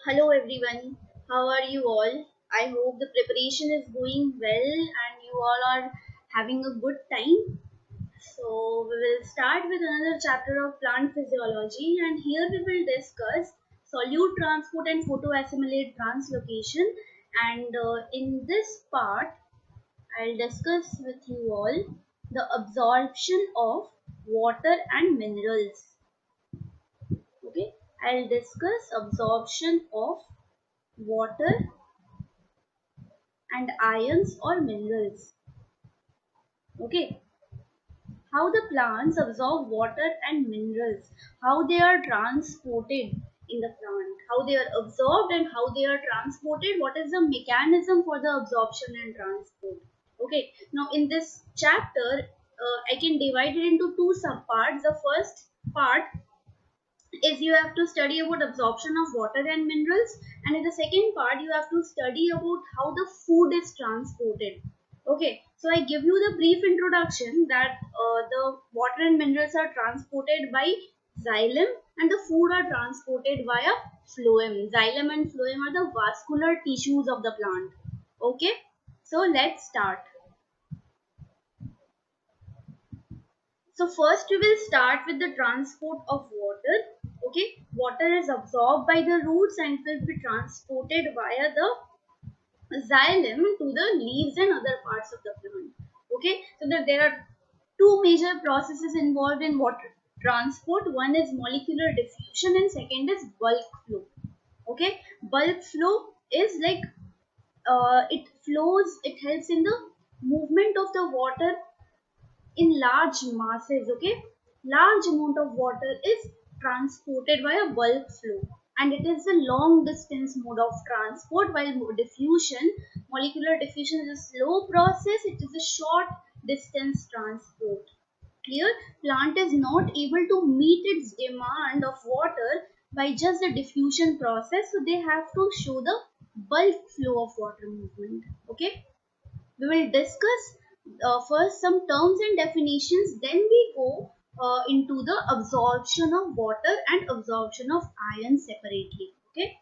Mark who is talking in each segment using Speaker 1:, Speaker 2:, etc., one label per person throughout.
Speaker 1: Hello everyone, how are you all? I hope the preparation is going well and you all are having a good time. So, we will start with another chapter of plant physiology, and here we will discuss solute transport and photoassimilate translocation. And in this part, I'll discuss with you all the absorption of water and minerals. Okay, I'll discuss absorption of water and ions or minerals. Okay, how the plants absorb water and minerals, how they are transported in the plant, how they are absorbed and how they are transported, what is the mechanism for the absorption and transport. Okay, now in this chapter, I can divide it into two subparts. The first part is you have to study about absorption of water and minerals, and in the second part you have to study about how the food is transported. Okay, so I give you the brief introduction that the water and minerals are transported by xylem and the food are transported via phloem. Xylem and phloem are the vascular tissues of the plant. Okay, so let's start. So first we will start with the transport of water. Okay, water is absorbed by the roots and will be transported via the xylem to the leaves and other parts of the plant. Okay, so there are two major processes involved in water transport. One is molecular diffusion and second is bulk flow. Okay, bulk flow is like it flows, it helps in the movement of the water in large masses. Okay, large amount of water is transported by a bulk flow, and it is a long distance mode of transport, while diffusion, molecular diffusion, is a slow process. It is a short distance transport. Clear? Plant is not able to meet its demand of water by just the diffusion process, so they have to show the bulk flow of water movement. Okay, we will discuss first some terms and definitions, then we go into the absorption of water and absorption of iron separately. Okay,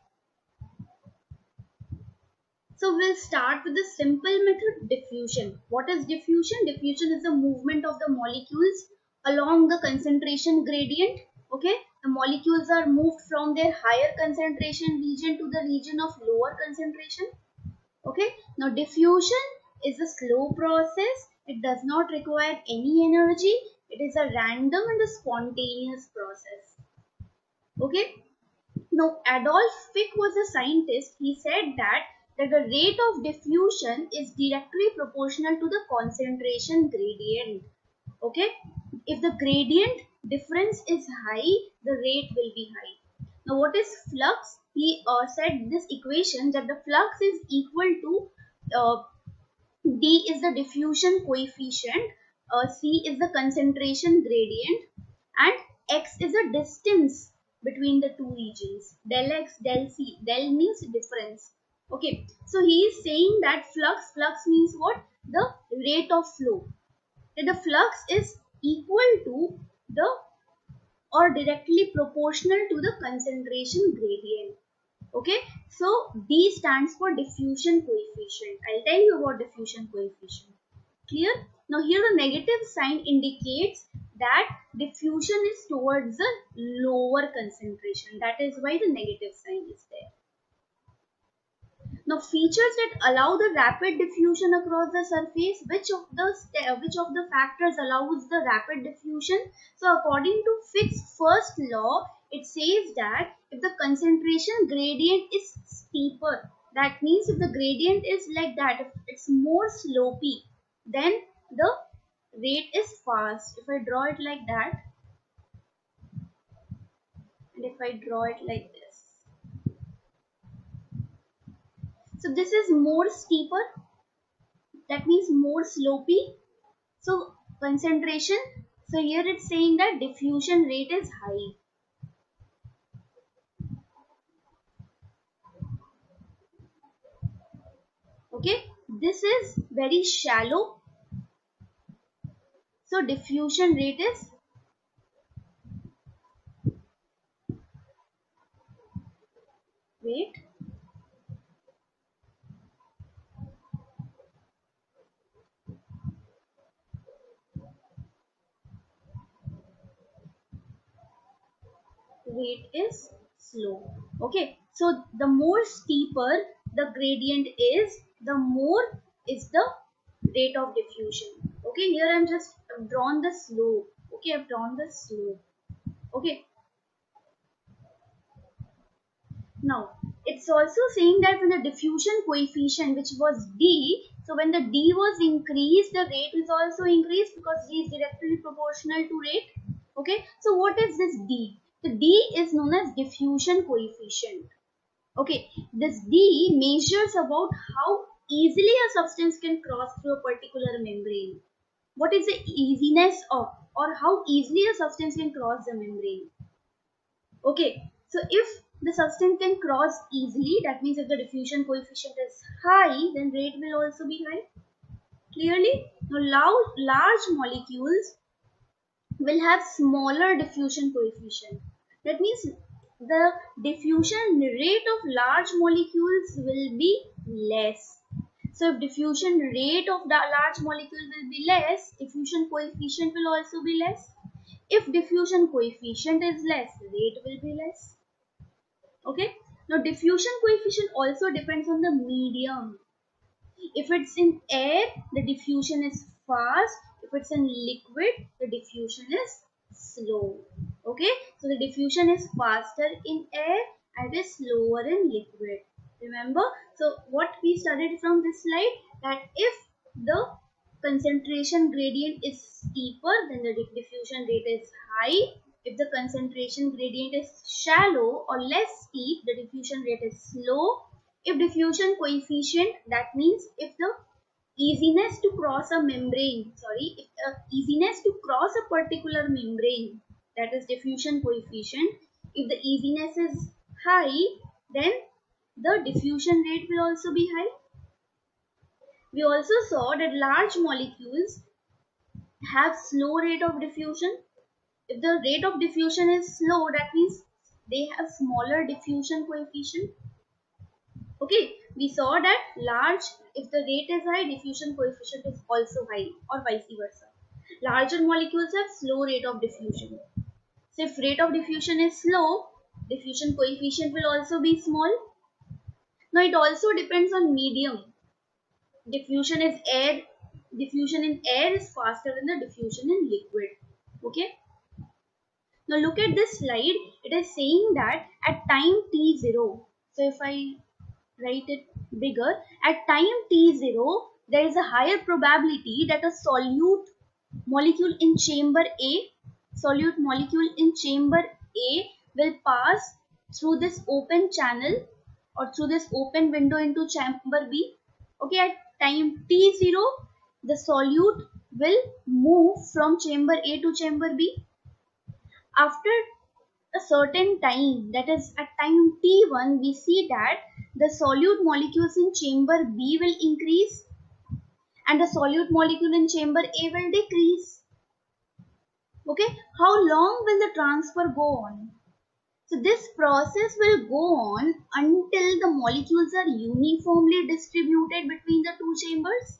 Speaker 1: so we'll start with the simple method, diffusion. What is diffusion? Diffusion is the movement of the molecules along the concentration gradient. Okay, the molecules are moved from their higher concentration region to the region of lower concentration. Okay, now diffusion is a slow process. It does not require any energy. It is a random and a spontaneous process. Okay, now Adolf Fick was a scientist. He said that the rate of diffusion is directly proportional to the concentration gradient. Okay, if the gradient difference is high, the rate will be high. Now what is flux? He said this equation that the flux is equal to D is the diffusion coefficient, C is the concentration gradient, and X is the distance between the two regions. Del X, del C, del means difference. Okay, so he is saying that flux means what? The rate of flow. That the flux is equal to the or directly proportional to the concentration gradient. Okay, so D stands for diffusion coefficient. I'll tell you about diffusion coefficient. Clear? Now here the negative sign indicates that diffusion is towards the lower concentration. That is why the negative sign is there. Now features that allow the rapid diffusion across the surface, which of the factors allows the rapid diffusion? So according to Fick's first law, it says that if the concentration gradient is steeper, that means if the gradient is like that, if it's more slopey, then the rate is fast. If I draw it like that, and if I draw it like this, so this is more steeper, that means more slopey. So concentration, so here it's saying that diffusion rate is high. Okay, this is very shallow, so diffusion rate is Wait. Rate is slow. Okay, so the more steeper the gradient is, the more is the rate of diffusion. Okay, here I'm just I've drawn the slope. Okay, I've drawn the slope. Okay, now it's also saying that when the diffusion coefficient, which was d, so when the d was increased, the rate is also increased because d is directly proportional to rate. Okay, so what is this d? The d is known as diffusion coefficient. Okay, this d measures about how easily a substance can cross through a particular membrane. What is the easiness of, or how easily a substance can cross the membrane? Okay, so if the substance can cross easily, that means if the diffusion coefficient is high, then rate will also be high. Clearly, now large molecules will have smaller diffusion coefficient. That means the diffusion rate of large molecules will be less. So if diffusion rate of the large molecule will be less, diffusion coefficient will also be less. If diffusion coefficient is less, rate will be less. Okay. Now diffusion coefficient also depends on the medium. If it's in air, the diffusion is fast. If it's in liquid, the diffusion is slow. Okay, so the diffusion is faster in air and it is slower in liquid. Remember, so what we studied from this slide, that if the concentration gradient is steeper, then the diffusion rate is high. If the concentration gradient is shallow or less steep, the diffusion rate is slow. If diffusion coefficient, that means if the easiness to cross a membrane, if easiness to cross a particular membrane, that is diffusion coefficient, if the easiness is high, then the diffusion rate will also be high. We also saw that large molecules have slow rate of diffusion. If the rate of diffusion is slow, that means they have smaller diffusion coefficient. Okay, we saw that large, if the rate is high, diffusion coefficient is also high, or vice versa. Larger molecules have slow rate of diffusion. So if rate of diffusion is slow, diffusion coefficient will also be small. Now it also depends on medium. Diffusion is air. Diffusion in air is faster than the diffusion in liquid. Okay. Now look at this slide. It is saying that at time t0. So if I write it bigger, at time t0, there is a higher probability that a solute molecule in chamber A will pass through this open channel or through this open window into chamber B. Okay, at time t0, the solute will move from chamber A to chamber B. After a certain time, that is at time t1, we see that the solute molecules in chamber B will increase and the solute molecule in chamber A will decrease. Okay, how long will the transfer go on? So this process will go on until the molecules are uniformly distributed between the two chambers.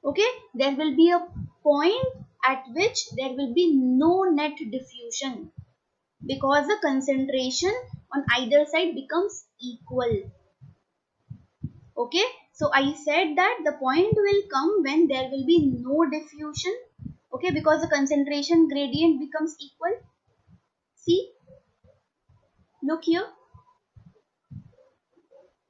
Speaker 1: Okay, there will be a point at which there will be no net diffusion, because the concentration on either side becomes equal. Okay, so I said that the point will come when there will be no diffusion. Okay, because the concentration gradient becomes equal. See, look here.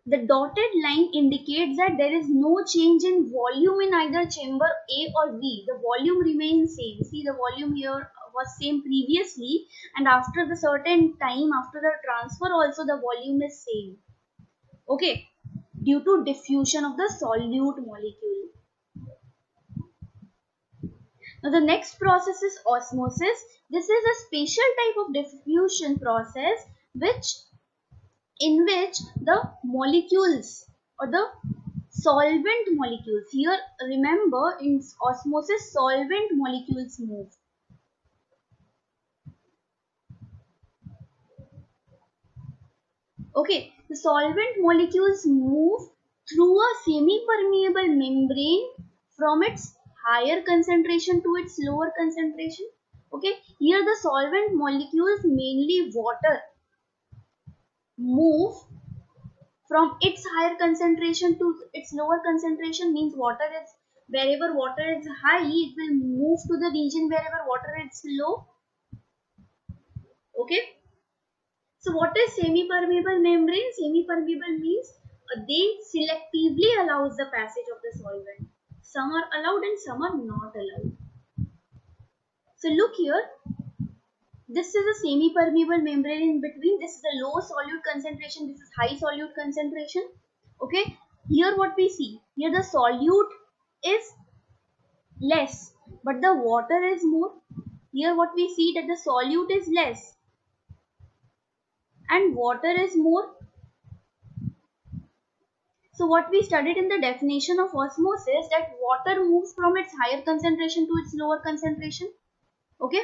Speaker 1: The dotted line indicates that there is no change in volume in either chamber A or B. The volume remains same. See, the volume here was same previously, and after the certain time, after the transfer also the volume is same. Okay, due to diffusion of the solute molecule. Now the next process is osmosis. This is a special type of diffusion process in which the molecules or the solvent molecules, here remember in osmosis solvent molecules move. Okay, the solvent molecules move through a semi-permeable membrane from its higher concentration to its lower concentration. Okay, here the solvent molecules, mainly water, move from its higher concentration to its lower concentration. Means water is, wherever water is high, it will move to the region wherever water is low. Okay, so what is semi-permeable membrane? Semi-permeable means they selectively allows the passage of the solvent. Some are allowed and some are not allowed. So look here, this is a semi-permeable membrane. In between, this is a low solute concentration, this is high solute concentration. Okay, here what we see, here the solute is less but the water is more. Here what we see, that the solute is less and water is more. So what we studied in the definition of osmosis, that water moves from its higher concentration to its lower concentration. Okay,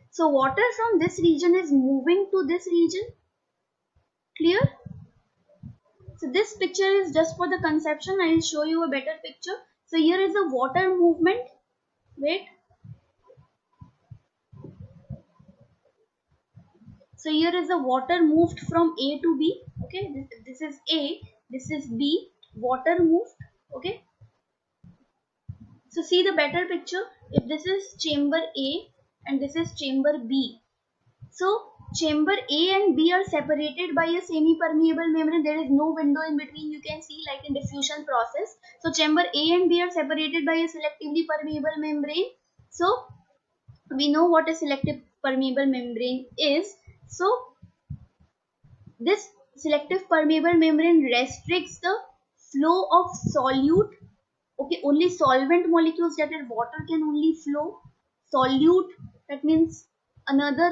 Speaker 1: so water from this region is moving to this region. Clear? So this picture is just for the conception. I will show you a better picture. So here is the water movement. Wait. So here is the water moved from A to B. Okay, this is A, this is B. Water moved. Okay. So see the better picture. If this is chamber A and this is chamber B. So chamber A and B are separated by a semi-permeable membrane. There is no window in between. You can see like in diffusion process. So chamber A and B are separated by a selectively permeable membrane. So we know what a selective permeable membrane is. So this selective permeable membrane restricts the flow of solute. Okay, only solvent molecules, that is water, can only flow. Solute, that means another,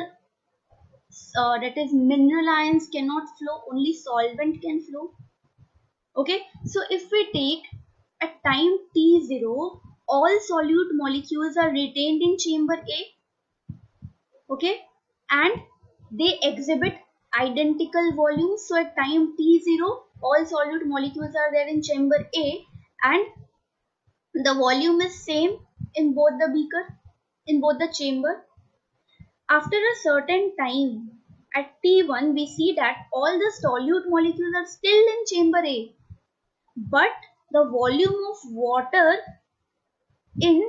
Speaker 1: that is mineral ions, cannot flow. Only solvent can flow. Okay, so if we take at time t0, all solute molecules are retained in chamber A. Okay, and they exhibit identical volumes. So at time t0, all solute molecules are there in chamber A and the volume is same in both the beaker, in both the chamber. After a certain time, at T1, we see that all the solute molecules are still in chamber A, but the volume of water in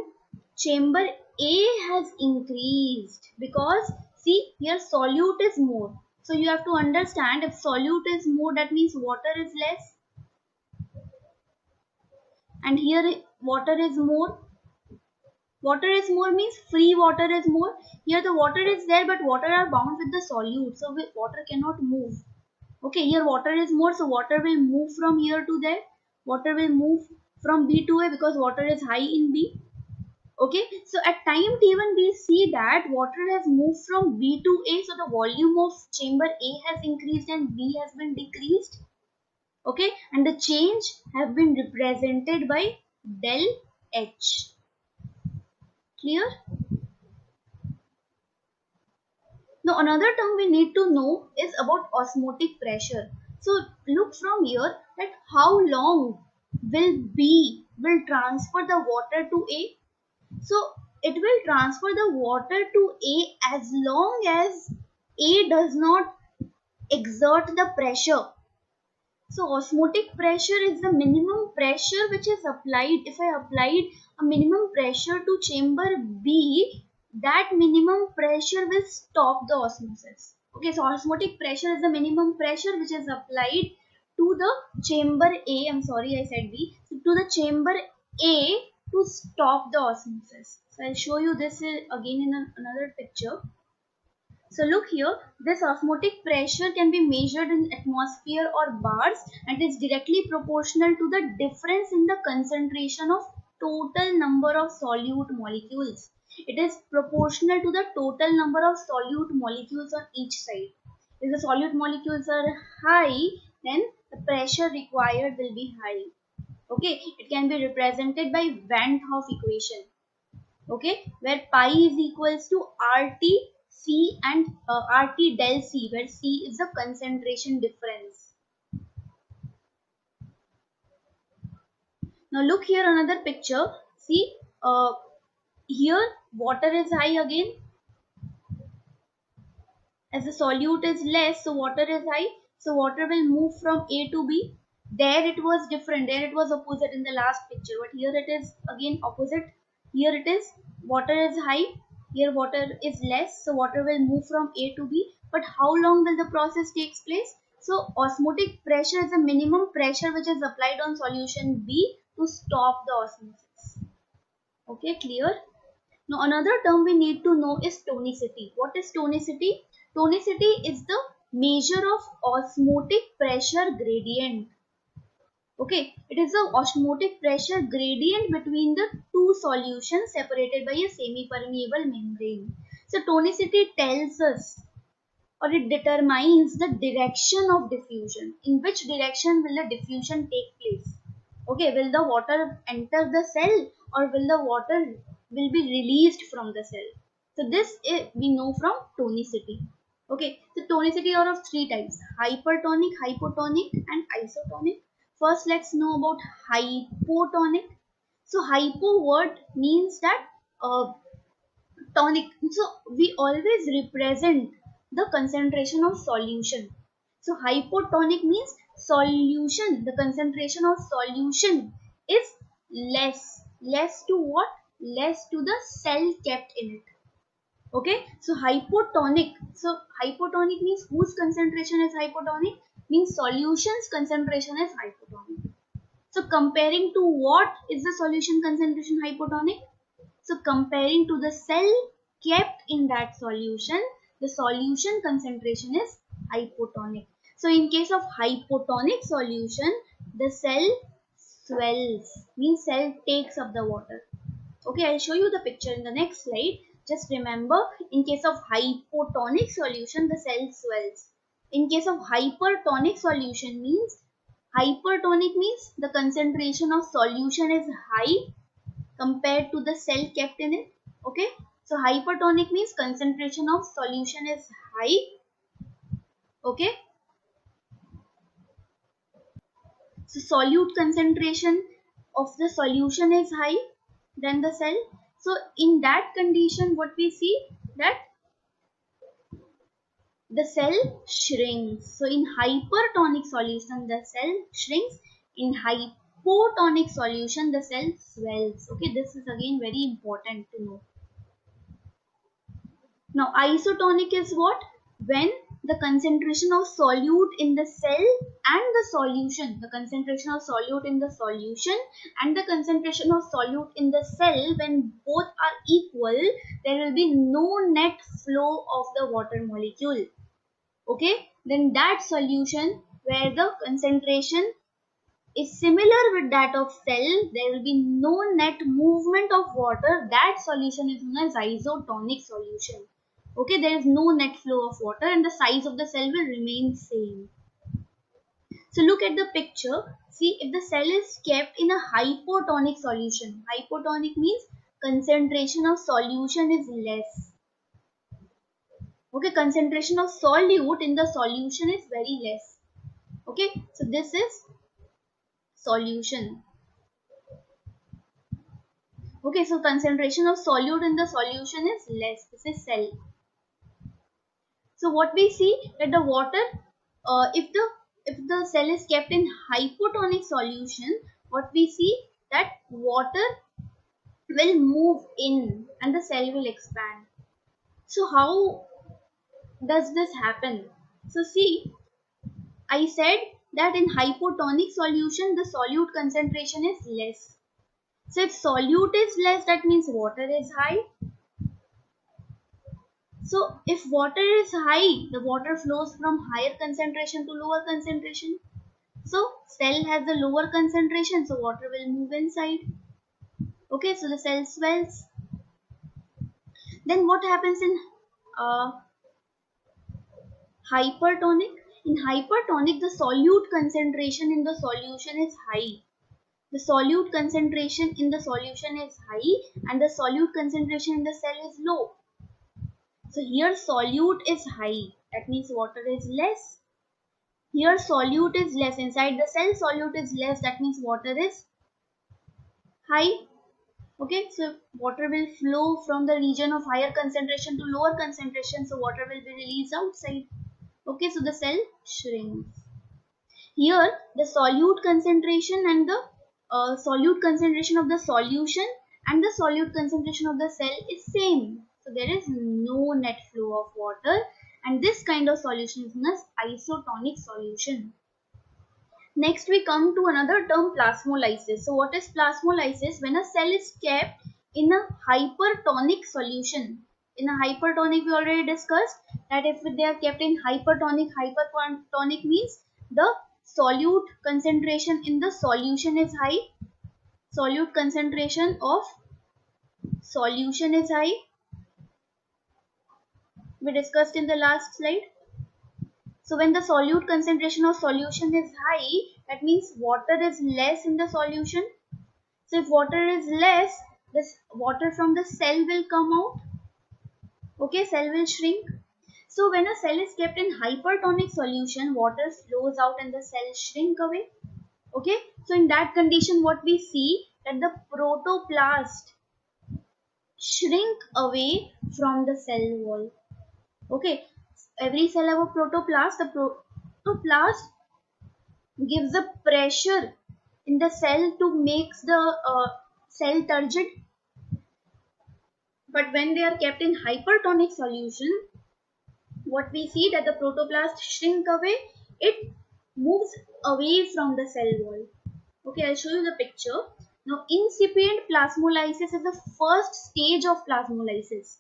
Speaker 1: chamber A has increased, because see here solute is more. So you have to understand, if solute is more, that means water is less, and here water is more. Water is more means free water is more. Here the water is there but water are bound with the solute, so water cannot move. Okay, here water is more, so water will move from here to there. Water will move from B to A because water is high in B. Okay, so at time t1 we see that water has moved from B to A, so the volume of chamber A has increased and B has been decreased. Okay, and the change have been represented by del H. Clear? Now another term we need to know is about osmotic pressure. So look from here that how long will transfer the water to A. So it will transfer the water to A as long as A does not exert the pressure. So osmotic pressure is the minimum pressure which is applied. If I applied a minimum pressure to chamber B, that minimum pressure will stop the osmosis. Okay, so osmotic pressure is the minimum pressure which is applied to the chamber A. I'm sorry, I said B. So to the chamber A to stop the osmosis. So I'll show you this again in another picture. So look here, this osmotic pressure can be measured in atmosphere or bars and is directly proportional to the difference in the concentration of total number of solute molecules. It is proportional to the total number of solute molecules on each side. If the solute molecules are high, then the pressure required will be high. Okay, it can be represented by Van 't Hoff equation. Okay, where pi is equals to RT C and RT del C, where C is the concentration difference. Now look here, another picture. See, here water is high again. As the solute is less, so water is high. So water will move from A to B. There it was different. There it was opposite in the last picture. But here it is again opposite. Here it is water is high. Here water is less. So water will move from A to B. But how long will the process takes place? So osmotic pressure is the minimum pressure which is applied on solution B to stop the osmosis. Okay, clear? Now another term we need to know is tonicity. What is tonicity? Tonicity is the measure of osmotic pressure gradient. Okay, it is the osmotic pressure gradient between the two solutions separated by a semi-permeable membrane. So tonicity tells us, or it determines the direction of diffusion. In which direction will the diffusion take place? Okay, will the water enter the cell, or will the water will be released from the cell? So this we know from tonicity. Okay, so tonicity are of three types: hypertonic, hypotonic and isotonic. First let's know about hypotonic. So hypo word means that tonic. So we always represent the concentration of solution. So hypotonic means solution, the concentration of solution is less. Less to what? Less to the cell kept in it. Okay, so hypotonic. So hypotonic means whose concentration is hypotonic? Means solution's concentration is hypotonic. So comparing to what is the solution concentration hypotonic? So comparing to the cell kept in that solution, the solution concentration is hypotonic. So in case of hypotonic solution, the cell swells, means cell takes up the water. Okay, I'll show you the picture in the next slide. Just remember, in case of hypotonic solution, the cell swells. In case of hypertonic solution means, hypertonic means the concentration of solution is high compared to the cell kept in it. Okay, so hypertonic means concentration of solution is high. Okay, so solute concentration of the solution is high than the cell. So in that condition, what we see, that the cell shrinks. So in hypertonic solution, the cell shrinks. In hypotonic solution, the cell swells. Okay, this is again very important to know. Now isotonic is what? When the concentration of solute in the cell and the solution, the concentration of solute in the solution and the concentration of solute in the cell, when both are equal, there will be no net flow of the water molecule. Okay, then that solution where the concentration is similar with that of cell, there will be no net movement of water. That solution is known as isotonic solution. Okay, there is no net flow of water and the size of the cell will remain same. So look at the picture. See, if the cell is kept in a hypotonic solution, hypotonic means concentration of solution is less. Okay, concentration of solute in the solution is very less. Okay, so this is solution. Okay, so concentration of solute in the solution is less. This is cell. So what we see, that the water, if the cell is kept in hypotonic solution, what we see, that water will move in and the cell will expand. So how does this happen? So see, I said that in hypotonic solution, the solute concentration is less. So if solute is less, that means water is high. So if water is high, the water flows from higher concentration to lower concentration. So cell has a lower concentration, so water will move inside. Okay, so the cell swells. Then what happens in uh, hypertonic? In hypertonic, the solute concentration in the solution is high. The solute concentration in the solution is high and the solute concentration in the cell is low. So here solute is high, that means water is less. Here solute is less, inside the cell solute is less, that means water is high. Okay, so water will flow from the region of higher concentration to lower concentration, so water will be released outside. Okay, so the cell shrinks. Here the solute concentration and the solute concentration of the solution and the solute concentration of the cell is same. So there is no net flow of water, and this kind of solution is known as isotonic solution. Next we come to another term, plasmolysis. So what is plasmolysis? When a cell is kept in a hypertonic solution. In a hypertonic, we already discussed that if they are kept in hypertonic means the solute concentration in the solution is high. Solute concentration of solution is high. We discussed in the last slide. So when the solute concentration of solution is high, that means water is less in the solution. So if water is less, this water from the cell will come out. Okay, cell will shrink. So when a cell is kept in hypertonic solution, water flows out and the cell shrink away. Okay, so in that condition, what we see that the protoplast shrink away from the cell wall. Okay, every cell have a protoplast. The protoplast gives a pressure in the cell to make the cell turgid. But when they are kept in hypertonic solution, what we see that the protoplast shrink away, it moves away from the cell wall. Okay, I'll show you the picture. Now, incipient plasmolysis is the first stage of plasmolysis.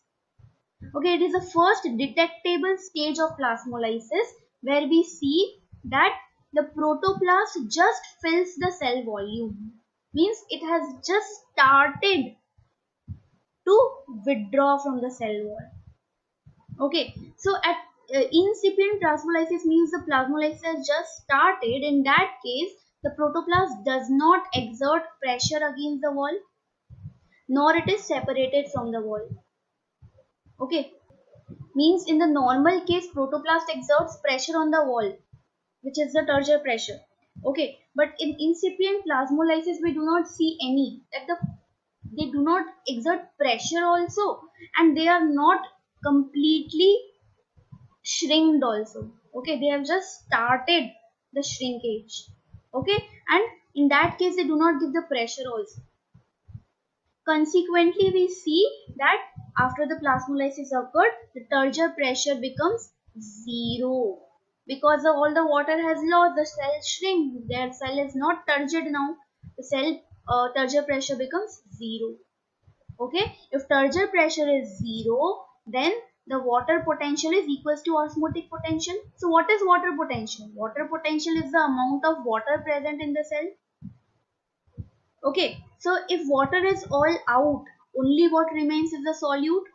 Speaker 1: Okay, it is the first detectable stage of plasmolysis where we see that the protoplast just fills the cell volume. Means it has just started to withdraw from the cell wall. Okay, so at incipient plasmolysis means the plasmolysis has just started. In that case, the protoplast does not exert pressure against the wall, nor it is separated from the wall. Okay, means in the normal case, protoplast exerts pressure on the wall, which is the turgor pressure. Okay, but in incipient plasmolysis, we do not see any. They do not exert pressure also, and they are not completely shrinked also. Okay, they have just started the shrinkage. Okay, and in that case they do not give the pressure also. Consequently, we see that after the plasmolysis occurred, the turgor pressure becomes zero because all the water has lost. The cell shrink, their cell is not turgid now. The cell turgor pressure becomes zero. Okay, if turgor pressure is zero, then the water potential is equals to osmotic potential. So what is water potential? Water potential is the amount of water present in the cell. Okay, so if water is all out, only what remains is the solute.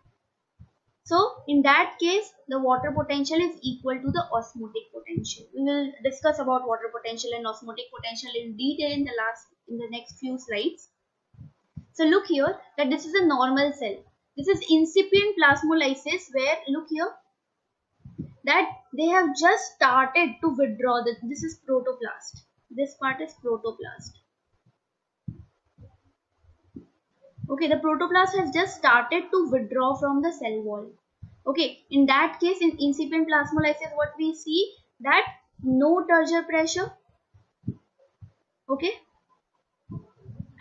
Speaker 1: So in that case, the water potential is equal to the osmotic potential. We will discuss about water potential and osmotic potential in detail in the next few slides. So look here that this is a normal cell. This is incipient plasmolysis where look here that they have just started to withdraw. This is protoplast. This part is protoplast. Okay, the protoplast has just started to withdraw from the cell wall. Okay, in that case in incipient plasmolysis what we see that no turgor pressure. Okay,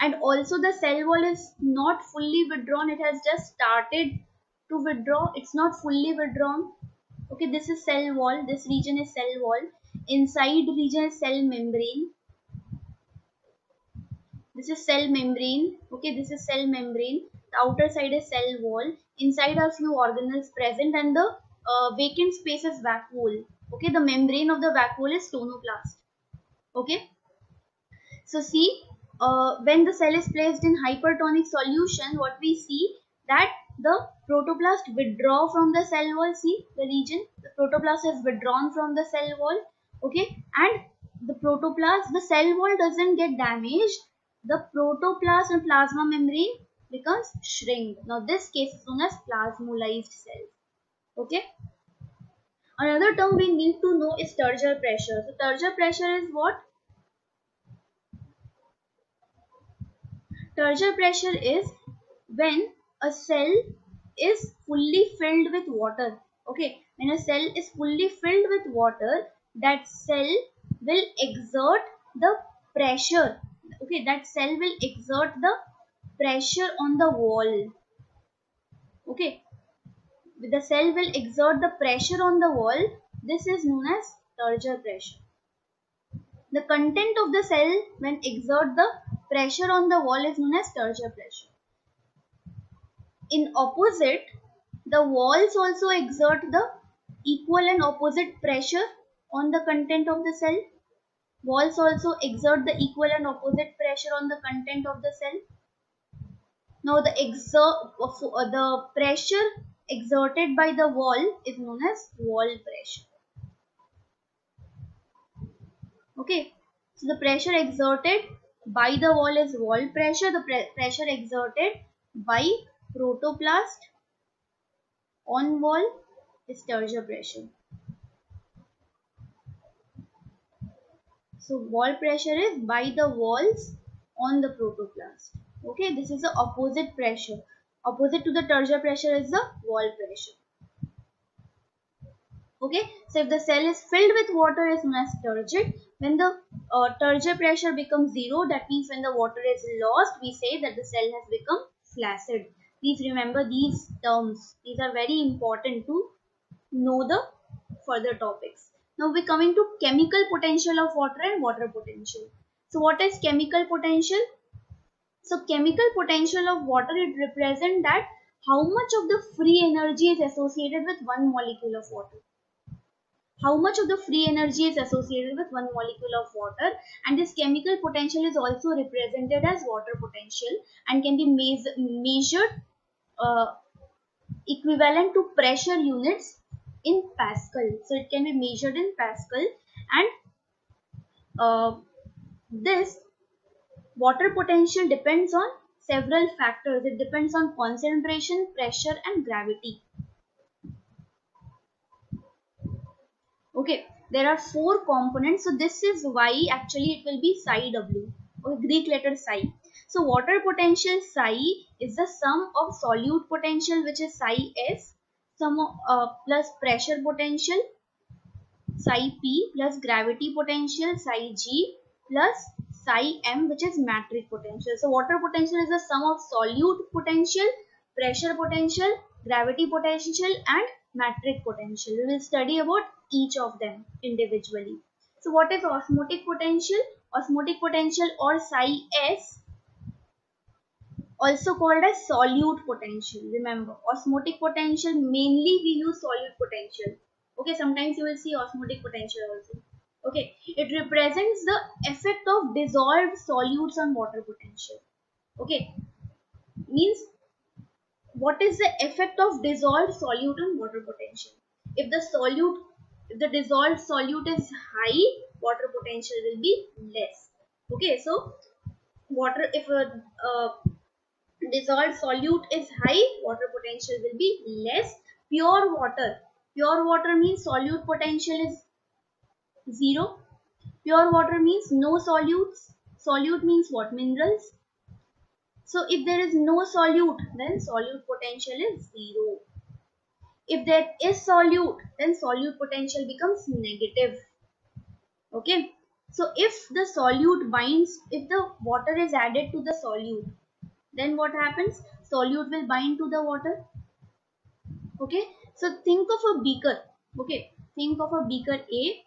Speaker 1: and also the cell wall is not fully withdrawn. It has just started to withdraw. It's not fully withdrawn. Okay, this is cell wall. This region is cell wall. Inside region is cell membrane. This is cell membrane. Okay, this is cell membrane. The outer side is cell wall. Inside are few organelles present, and the vacant space is vacuole. Okay, the membrane of the vacuole is tonoplast. Okay, so see, when the cell is placed in hypertonic solution, what we see that the protoplast withdraw from the cell wall. See the region, the protoplast has withdrawn from the cell wall. Okay, and the cell wall doesn't get damaged. The protoplast and plasma membrane becomes shrink. Now this case is known as plasmolyzed cell. Okay. Another term we need to know is turgor pressure. So turgor pressure is what? Turgor pressure is when a cell is fully filled with water. Okay, when a cell is fully filled with water, that cell will exert the pressure. Okay, that cell will exert the pressure on the wall. Okay, the cell will exert the pressure on the wall. This is known as turgor pressure. The content of the cell when exert the pressure on the wall is known as turgor pressure. In opposite, the walls also exert the equal and opposite pressure on the content of the cell. Walls also exert the equal and opposite pressure on the content of the cell. Now the pressure exerted by the wall is known as wall pressure. Okay, so the pressure exerted by the wall is wall pressure. The pressure exerted by protoplast on wall is turgor pressure. So wall pressure is by the walls on the protoplast. Okay, this is the opposite pressure. Opposite to the turgor pressure is the wall pressure. Okay, so if the cell is filled with water is known as turgid. When the turgor pressure becomes zero, that means when the water is lost, we say that the cell has become flaccid. Please remember these terms. These are very important to know the further topics. Now we're coming to chemical potential of water and water potential. So what is chemical potential? So chemical potential of water, it represents that how much of the free energy is associated with one molecule of water. How much of the free energy is associated with one molecule of water, and this chemical potential is also represented as water potential and can be measured uh, equivalent to pressure units in Pascal. So it can be measured in Pascal, and this water potential depends on several factors. It depends on concentration, pressure and gravity. Okay, there are four components. So this is why actually it will be psi W, or Greek letter psi. So water potential psi is the sum of solute potential, which is psi S, sum of, plus pressure potential psi P, plus gravity potential psi G, plus psi M, which is metric potential. So water potential is the sum of solute potential, pressure potential, gravity potential and metric potential. We will study about each of them individually. So what is osmotic potential? Osmotic potential or psi S, also called as solute potential. Remember, osmotic potential mainly we use solute potential. Okay, sometimes you will see osmotic potential also. Okay, it represents the effect of dissolved solutes on water potential. Okay, means what is the effect of dissolved solute on water potential? If the solute, if the dissolved solute is high, water potential will be less. Okay, so water, if a dissolved solute is high, water potential will be less. Pure water means solute potential is zero. Pure water means no solutes. Solute means what? Minerals. So if there is no solute, then solute potential is zero. If there is solute, then solute potential becomes negative. Okay, so if the solute binds, if the water is added to the solute, then what happens? Solute will bind to the water. Okay, so think of a beaker. Okay, think of a beaker A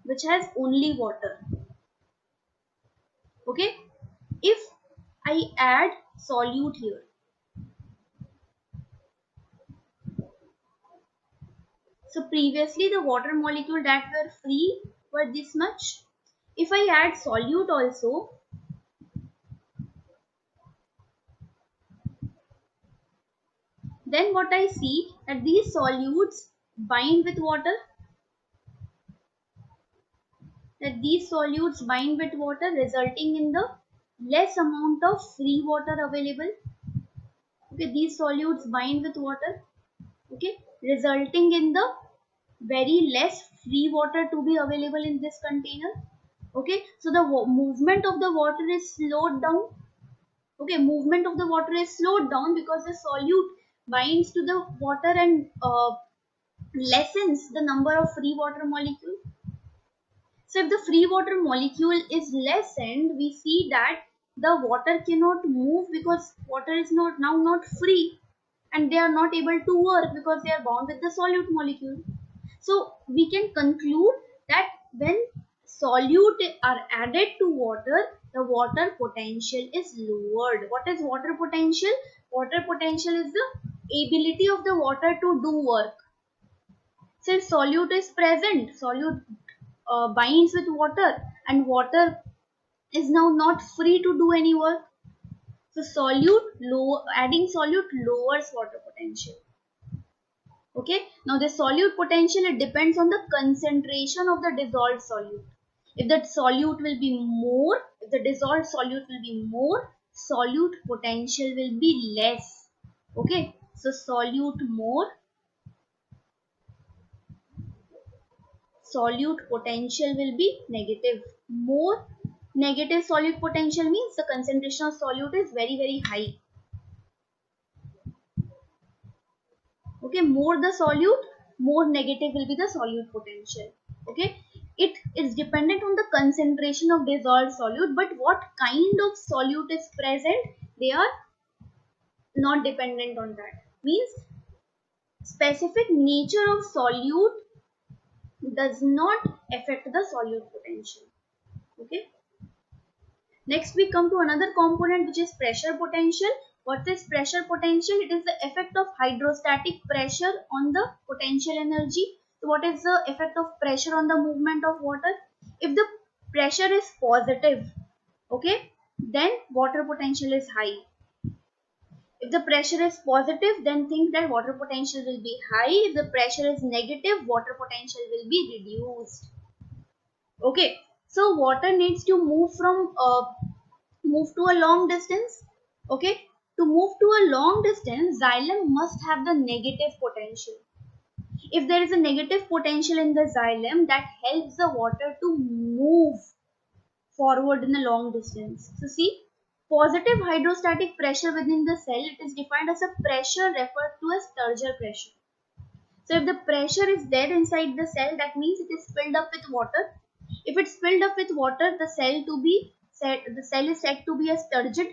Speaker 1: which has only water. Okay, if I add solute here, so previously the water molecule that were free were this much. If I add solute also, then what I see that these solutes bind with water, resulting in the less amount of free water available. Okay, these solutes bind with water. Okay, resulting in the very less free water to be available in this container. Okay, so the movement of the water is slowed down. Okay, movement of the water is slowed down because the solute binds to the water and lessens the number of free water molecule. So if the free water molecule is lessened, we see that the water cannot move because water is not free, and they are not able to work because they are bound with the solute molecule. So we can conclude that when solute are added to water, the water potential is lowered. What is water potential? Water potential is the ability of the water to do work. Since solute is present, solute binds with water, and water is now not free to do any work. So adding solute lowers water potential. Okay, now the solute potential, it depends on the concentration of the dissolved solute. If that solute will be more, if the dissolved solute will be more, solute potential will be less. Okay, so solute more, solute potential will be negative. More negative solute potential means the concentration of solute is very high. Okay, more the solute, more negative will be the solute potential. Okay, it is dependent on the concentration of dissolved solute, but what kind of solute is present, they are not dependent on that. Means specific nature of solute does not affect the solute potential. Okay, next we come to another component, which is pressure potential. What is pressure potential? It is the effect of hydrostatic pressure on the potential energy. So what is the effect of pressure on the movement of water? If the pressure is positive, okay, then water potential is high. If the pressure is positive, then think that water potential will be high. If the pressure is negative, water potential will be reduced. Okay, so water needs to move to a long distance. Okay, to move to a long distance, xylem must have the negative potential. If there is a negative potential in the xylem, that helps the water to move forward in a long distance. So see, positive hydrostatic pressure within the cell, it is defined as a pressure referred to as Sturger pressure. So if the pressure is there inside the cell, that means it is filled up with water. If it's filled up with water, the cell is said to be a turgid.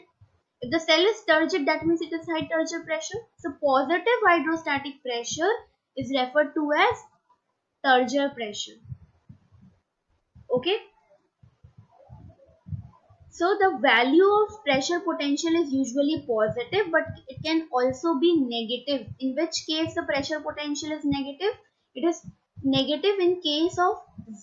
Speaker 1: If the cell is turgid, that means it is high Sturger pressure. So positive hydrostatic pressure is referred to as Sturger pressure. Okay. So the value of pressure potential is usually positive, but it can also be negative. In which case the pressure potential is negative? It is negative in case of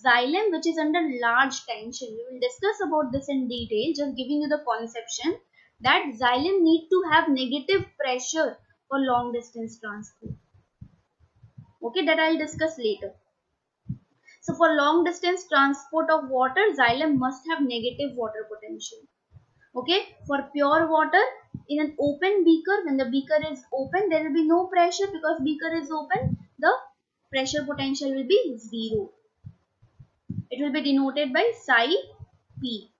Speaker 1: xylem, which is under large tension. We will discuss about this in detail, just giving you the conception that xylem need to have negative pressure for long distance transport. Okay, that I will discuss later. So for long distance transport of water, xylem must have negative water potential. Okay, for pure water in an open beaker, when the beaker is open, there will be no pressure because beaker is open, the pressure potential will be 0. It will be denoted by psi p.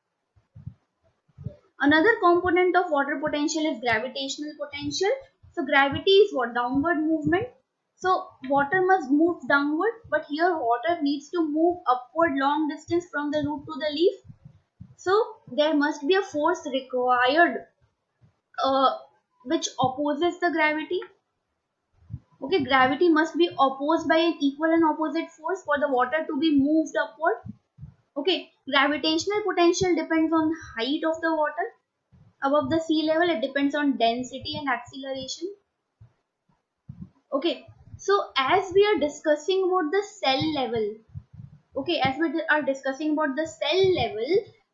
Speaker 1: Another component of water potential is gravitational potential. So gravity is what? Downward movement. So water must move downward, but here water needs to move upward long distance from the root to the leaf. So there must be a force required which opposes the gravity. Okay, gravity must be opposed by an equal and opposite force for the water to be moved upward. Okay, gravitational potential depends on height of the water above the sea level. It depends on density and acceleration. Okay, so as we are discussing about the cell level, okay, as we are discussing about the cell level,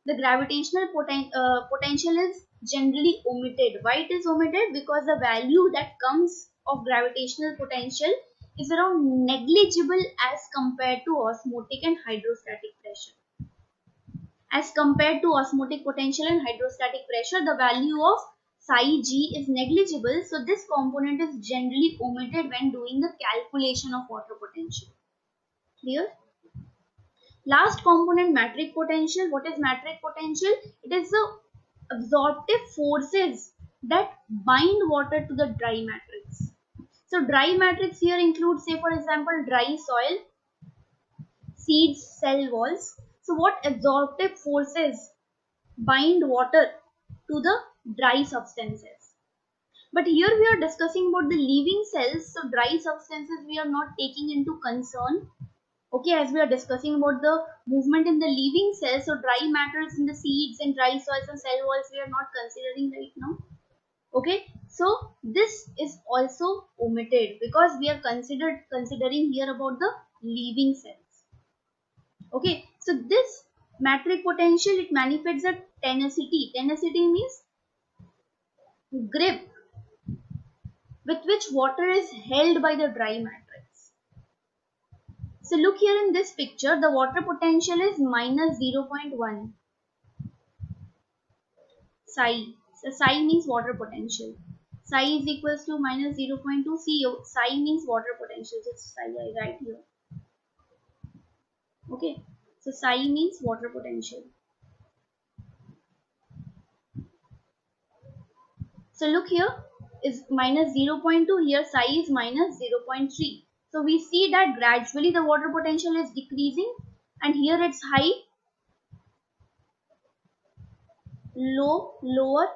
Speaker 1: the gravitational potential is generally omitted. Why it is omitted? Because the value that comes of gravitational potential is around negligible as compared to osmotic and hydrostatic pressure. As compared to osmotic potential and hydrostatic pressure, the value of psi g is negligible, so this component is generally omitted when doing the calculation of water potential. Clear? Last component, metric potential. What is metric potential? It is the absorptive forces that bind water to the dry matrix. So dry matrix here includes, say for example, dry soil, seeds, cell walls. So what absorptive forces bind water to the dry substances? But here we are discussing about the living cells, so dry substances we are not taking into concern. Okay, as we are discussing about the movement in the living cells, so dry matters in the seeds and dry soils and cell walls we are not considering right now. Okay, so this is also omitted because we are considering here about the living cells. Okay, so this metric potential, it manifests a tenacity. Tenacity means grip with which water is held by the dry matrix. So look here in this picture, the water potential is minus 0.1 psi. So psi means water potential. Psi is equals to minus 0.2 CO. Psi means water potential. Just psi I write here. Okay. So psi means water potential. So look here is minus 0.2. Here psi is minus 0.3. So we see that gradually the water potential is decreasing, and here it's high, low, lower,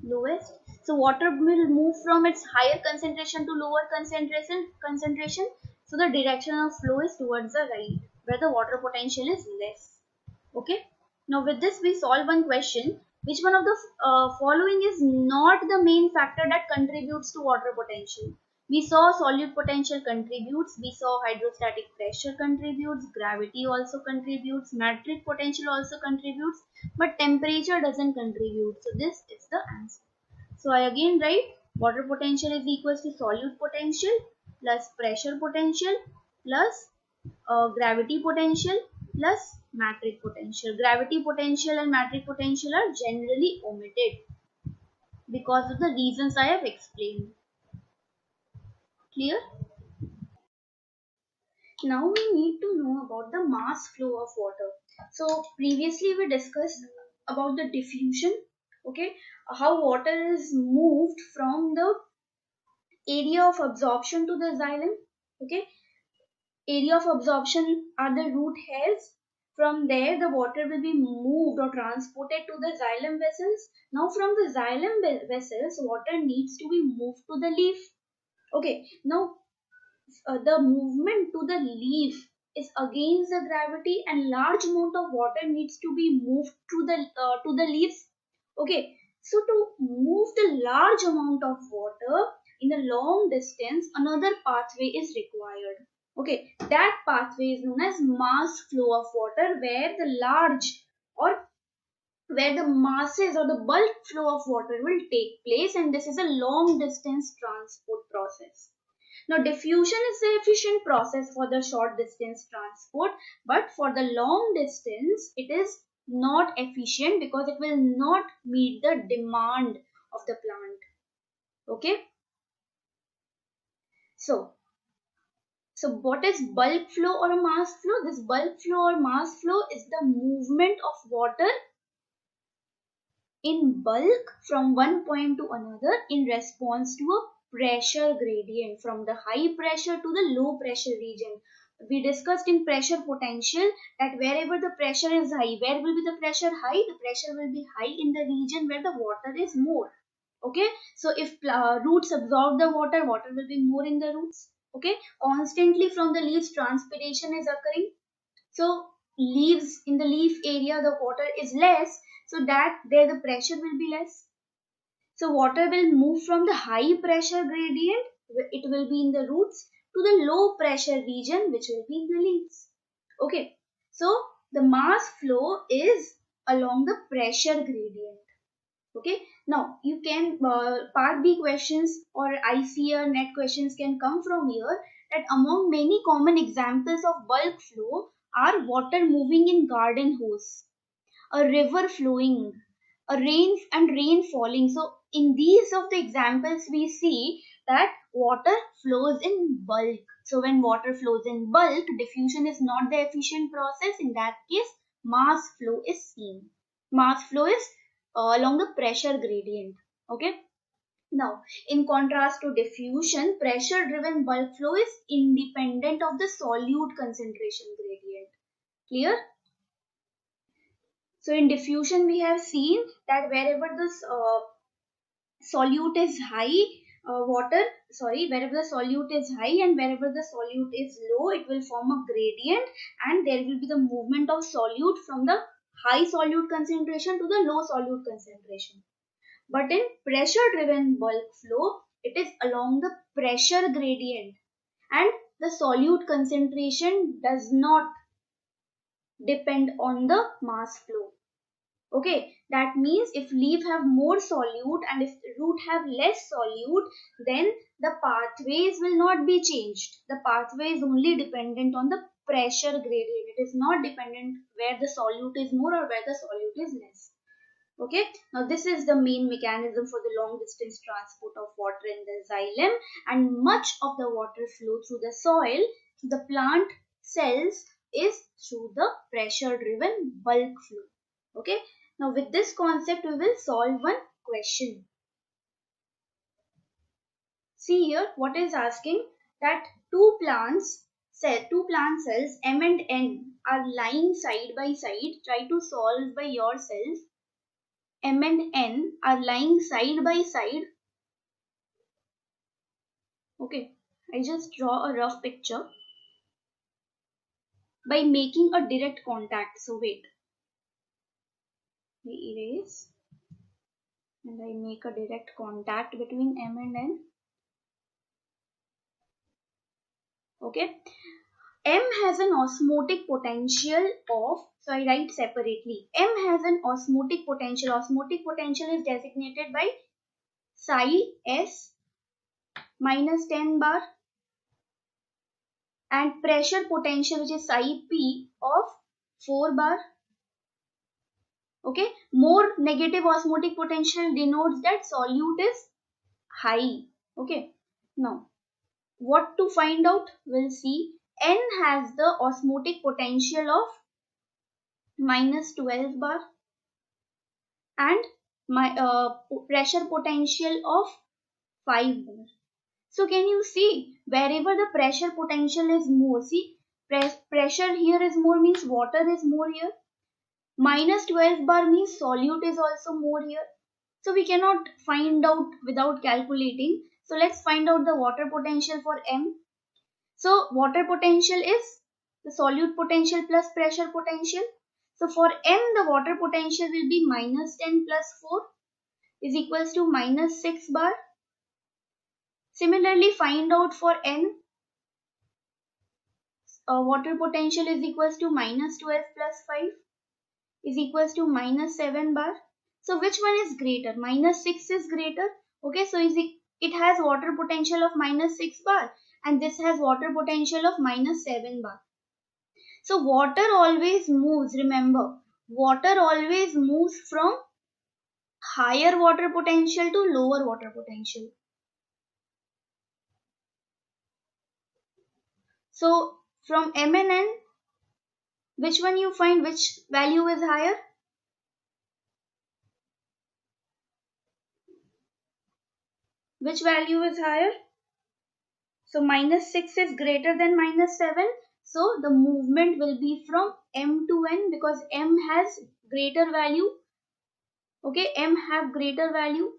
Speaker 1: lowest. So water will move from its higher concentration to lower concentration. So the direction of flow is towards the right, where the water potential is less. Okay. Now with this we solve one question. Which one of the following is not the main factor that contributes to water potential? We saw solute potential contributes, we saw hydrostatic pressure contributes, gravity also contributes, metric potential also contributes, but temperature doesn't contribute. So this is the answer. So I again write water potential is equals to solute potential plus pressure potential plus gravity potential plus metric potential. Gravity potential and metric potential are generally omitted because of the reasons I have explained. Clear? Now we need to know about the mass flow of water. So previously we discussed about the diffusion, okay, how water is moved from the area of absorption to the xylem, okay. Area of absorption are the root hairs. From there the water will be moved or transported to the xylem vessels. Now from the xylem vessels water needs to be moved to the leaf. Okay, now the movement to the leaf is against the gravity, and large amount of water needs to be moved to the leaves. Okay, so to move the large amount of water in a long distance, another pathway is required. Okay, that pathway is known as mass flow of water, where the large or where the masses or the bulk flow of water will take place, and this is a long distance transport process. Now diffusion is the efficient process for the short distance transport, but for the long distance it is not efficient because it will not meet the demand of the plant. Okay. So what is bulk flow or a mass flow? This bulk flow or mass flow is the movement of water in bulk from one point to another in response to a pressure gradient from the high pressure to the low pressure region. We discussed in pressure potential that wherever the pressure is high, where will be the pressure high? The pressure will be high in the region where the water is more. Okay, so if roots absorb the water, water will be more in the roots. Okay, constantly from the leaves transpiration is occurring, so leaves in the leaf area the water is less, so that there the pressure will be less. So water will move from the high pressure gradient, it will be in the roots, to the low pressure region which will be in the leaves. Okay, so the mass flow is along the pressure gradient. Okay, now you can part B questions or ICR net questions can come from here, that among many common examples of bulk flow are water moving in garden hose. a river flowing, a rain falling. So in these of the examples we see that water flows in bulk. So when water flows in bulk, diffusion is not the efficient process. In that case, mass flow is seen. Mass flow is along the pressure gradient. Okay. Now, in contrast to diffusion, pressure driven bulk flow is independent of the solute concentration gradient. Clear? So in diffusion we have seen that wherever the solute is high, wherever the solute is high and wherever the solute is low, it will form a gradient, and there will be the movement of solute from the high solute concentration to the low solute concentration. But in pressure driven bulk flow, it is along the pressure gradient, and the solute concentration does not depend on the mass flow. Okay, that means if leaf have more solute and if root have less solute, then the pathways will not be changed. The pathway is only dependent on the pressure gradient. It is not dependent where the solute is more or where the solute is less. Okay, now this is the main mechanism for the long distance transport of water in the xylem, and much of the water flow through the soil to the plant cells is through the pressure driven bulk flow. Okay, now with this concept we will solve one question. See here what is asking, that two plant cells M and N are lying side by side. Try to solve by yourself. M and N are lying side by side. Okay, I just draw a rough picture by making a direct contact. So wait, we erase and I make a direct contact between M and N. Okay, M has an osmotic potential of, so I write separately. M has an osmotic potential. Osmotic potential is designated by psi S minus 10 bar, and pressure potential which is psi P of 4 bar. Okay, more negative osmotic potential denotes that solute is high. Okay, now what to find out? We'll see. N has the osmotic potential of minus 12 bar and my pressure potential of 5 bar. So can you see, wherever the pressure potential is more, see pressure here is more means water is more here. Minus 12 bar means solute is also more here. So we cannot find out without calculating. So let's find out the water potential for M. So water potential is the solute potential plus pressure potential. So for M, the water potential will be minus 10 plus 4 is equals to minus 6 bar. Similarly, find out for N, water potential is equals to minus 12 plus 5 is equals to minus 7 bar. So which one is greater? Minus 6 is greater. Okay, so it has water potential of minus 6 bar and this has water potential of minus 7 bar. So water always moves, remember, water always moves from higher water potential to lower water potential. So from M and N, which one you find, which value is higher? Which value is higher? So minus 6 is greater than minus 7. So the movement will be from M to N because M has greater value. Okay, M have greater value.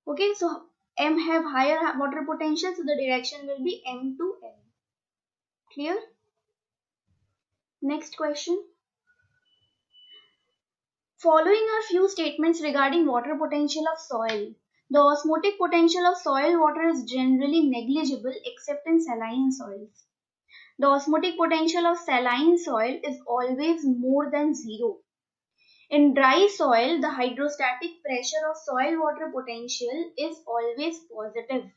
Speaker 1: Okay, so M have higher water potential. So the direction will be M to N. Clear? Next question. Following are few statements regarding water potential of soil. The osmotic potential of soil water is generally negligible except in saline soils. The osmotic potential of saline soil is always more than 0. In dry soil, the hydrostatic pressure of soil water potential is always positive.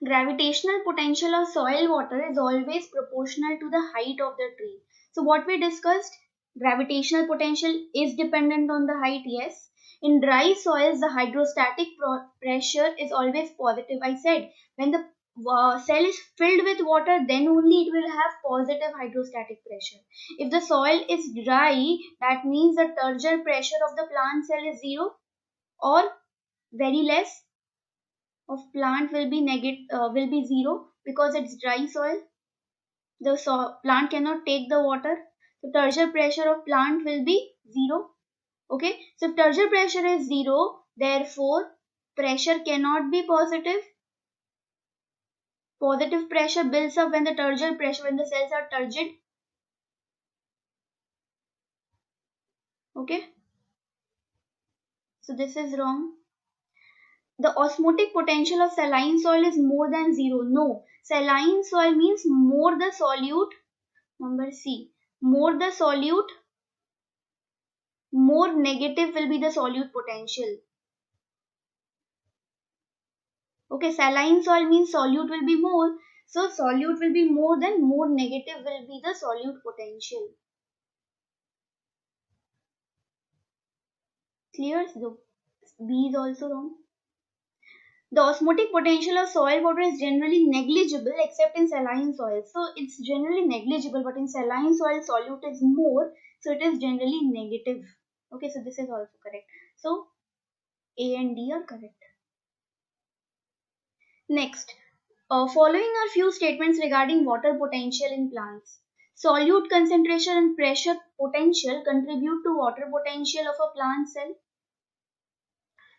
Speaker 1: Gravitational potential of soil water is always proportional to the height of the tree. So what we discussed, Gravitational potential is dependent on the height, yes. In dry soils, the hydrostatic pressure is always positive. I said when the cell is filled with water, then only it will have positive hydrostatic pressure. If the soil is dry, that means the turgor pressure of the plant cell is zero or very less of plant will be will be zero because it's dry soil. The plant cannot take the water. The turgor pressure of plant will be zero. Okay, so if turgor pressure is zero, therefore pressure cannot be positive. Positive pressure builds up when the turgor pressure, when the cells are turgid. Okay, so this is wrong. The osmotic potential of saline soil is more than zero. No, saline soil means more the solute. Number C, more the solute, more negative will be the solute potential. Okay, saline soil means solute will be more. So solute will be more, then more negative will be the solute potential. Clear? So B is also wrong. The osmotic potential of soil water is generally negligible except in saline soil. So it's generally negligible, but in saline soil solute is more, so it is generally negative. Okay, so this is also correct. So A and D are correct. Next, following are few statements regarding water potential in plants. Solute concentration and pressure potential contribute to water potential of a plant cell.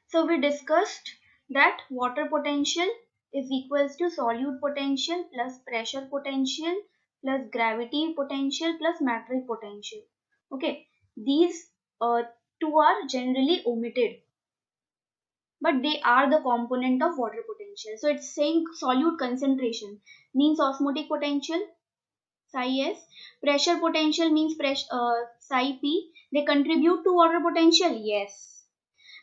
Speaker 1: So we discussed that water potential is equals to solute potential plus pressure potential plus gravity potential plus matrix potential. Okay, these two are generally omitted, but they are the component of water potential. So it's saying solute concentration means osmotic potential, psi S. Pressure potential means psi P. They contribute to water potential, yes.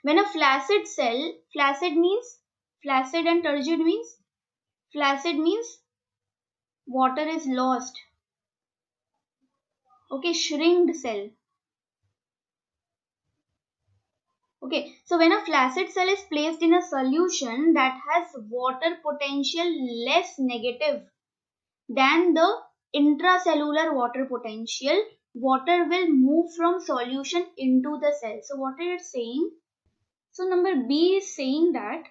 Speaker 1: When a flaccid cell, flaccid means, flaccid and turgid means, flaccid means water is lost. Okay, shrinked cell. Okay, so when a flaccid cell is placed in a solution that has water potential less negative than the intracellular water potential, water will move from solution into the cell. So what are you saying? So number B is saying that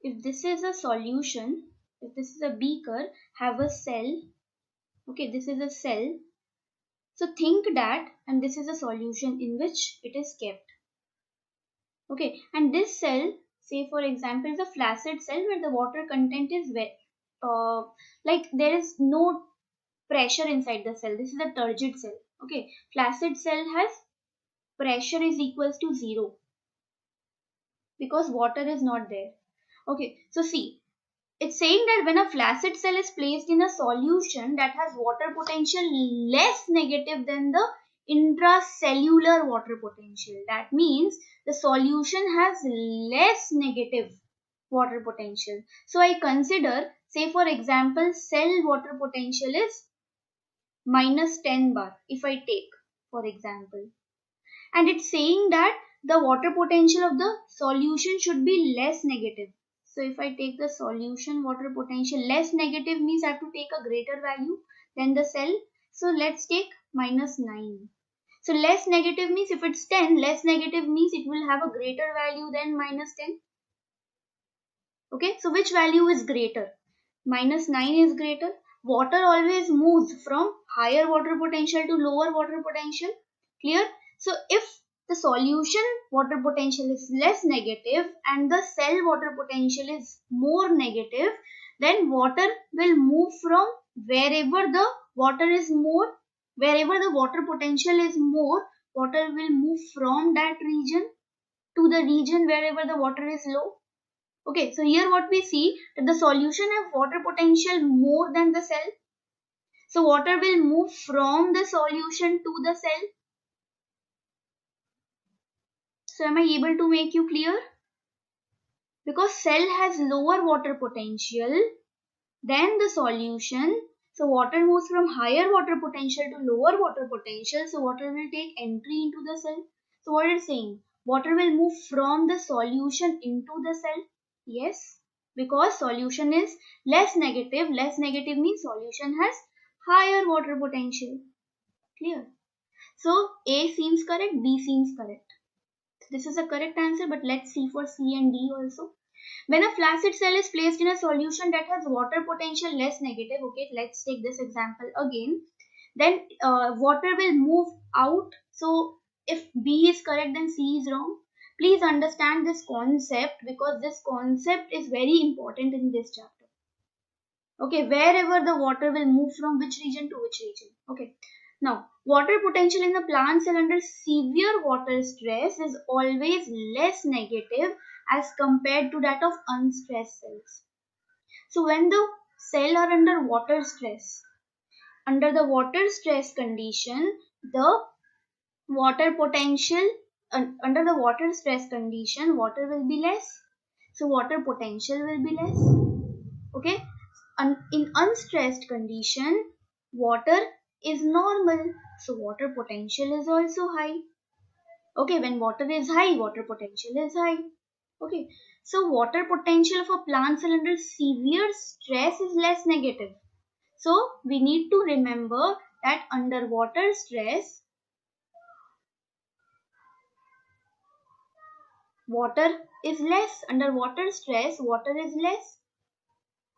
Speaker 1: if this is a solution, if this is a beaker, have a cell, okay, this is a cell. So think that, and this is a solution in which it is kept. Okay, and this cell, say for example, is a flaccid cell where the water content is wet. Like there is no pressure inside the cell. This is a turgid cell. Okay, flaccid cell has pressure is equals to 0 because water is not there. Okay, so see, it's saying that when a flaccid cell is placed in a solution that has water potential less negative than the intracellular water potential, that means the solution has less negative water potential. So I consider, say for example, cell water potential is minus 10 bar if I take for example, and it's saying that the water potential of the solution should be less negative. So if I take the solution water potential less negative means I have to take a greater value than the cell. So let's take minus 9. So less negative means if it's 10, less negative means it will have a greater value than minus 10. Okay, so which value is greater? Minus 9 is greater. Water always moves from higher water potential to lower water potential. Clear? So if the solution water potential is less negative and the cell water potential is more negative, then water will move from wherever the water is more, wherever the water potential is more, water will move from that region to the region wherever the water is low. Okay, so here what we see that the solution have water potential more than the cell. So water will move from the solution to the cell. So am I able to make you clear? Because cell has lower water potential than the solution. So water moves from higher water potential to lower water potential. So water will take entry into the cell. So what it's saying? Water will move from the solution into the cell. Yes, because solution is less negative. Less negative means solution has higher water potential. Clear? So A seems correct, B seems correct. This is a correct answer, but let's see for C and D also. When a flaccid cell is placed in a solution that has water potential less negative, okay, let's take this example again, then water will move out. So if B is correct, then C is wrong. Please understand this concept because this concept is very important in this chapter. Okay, wherever the water will move from which region to which region. Okay. Now, water potential in the plant cell under severe water stress is always less negative as compared to that of unstressed cells. So, when the cell are under water stress, under the water stress condition, the water potential under the water stress condition, water will be less. So, water potential will be less. Okay, in unstressed condition water is normal, so water potential is also high. Okay, when water is high, water potential is high. Okay, so water potential of a plant cell under severe stress is less negative. So we need to remember that under water stress water is less. Under water stress water is less.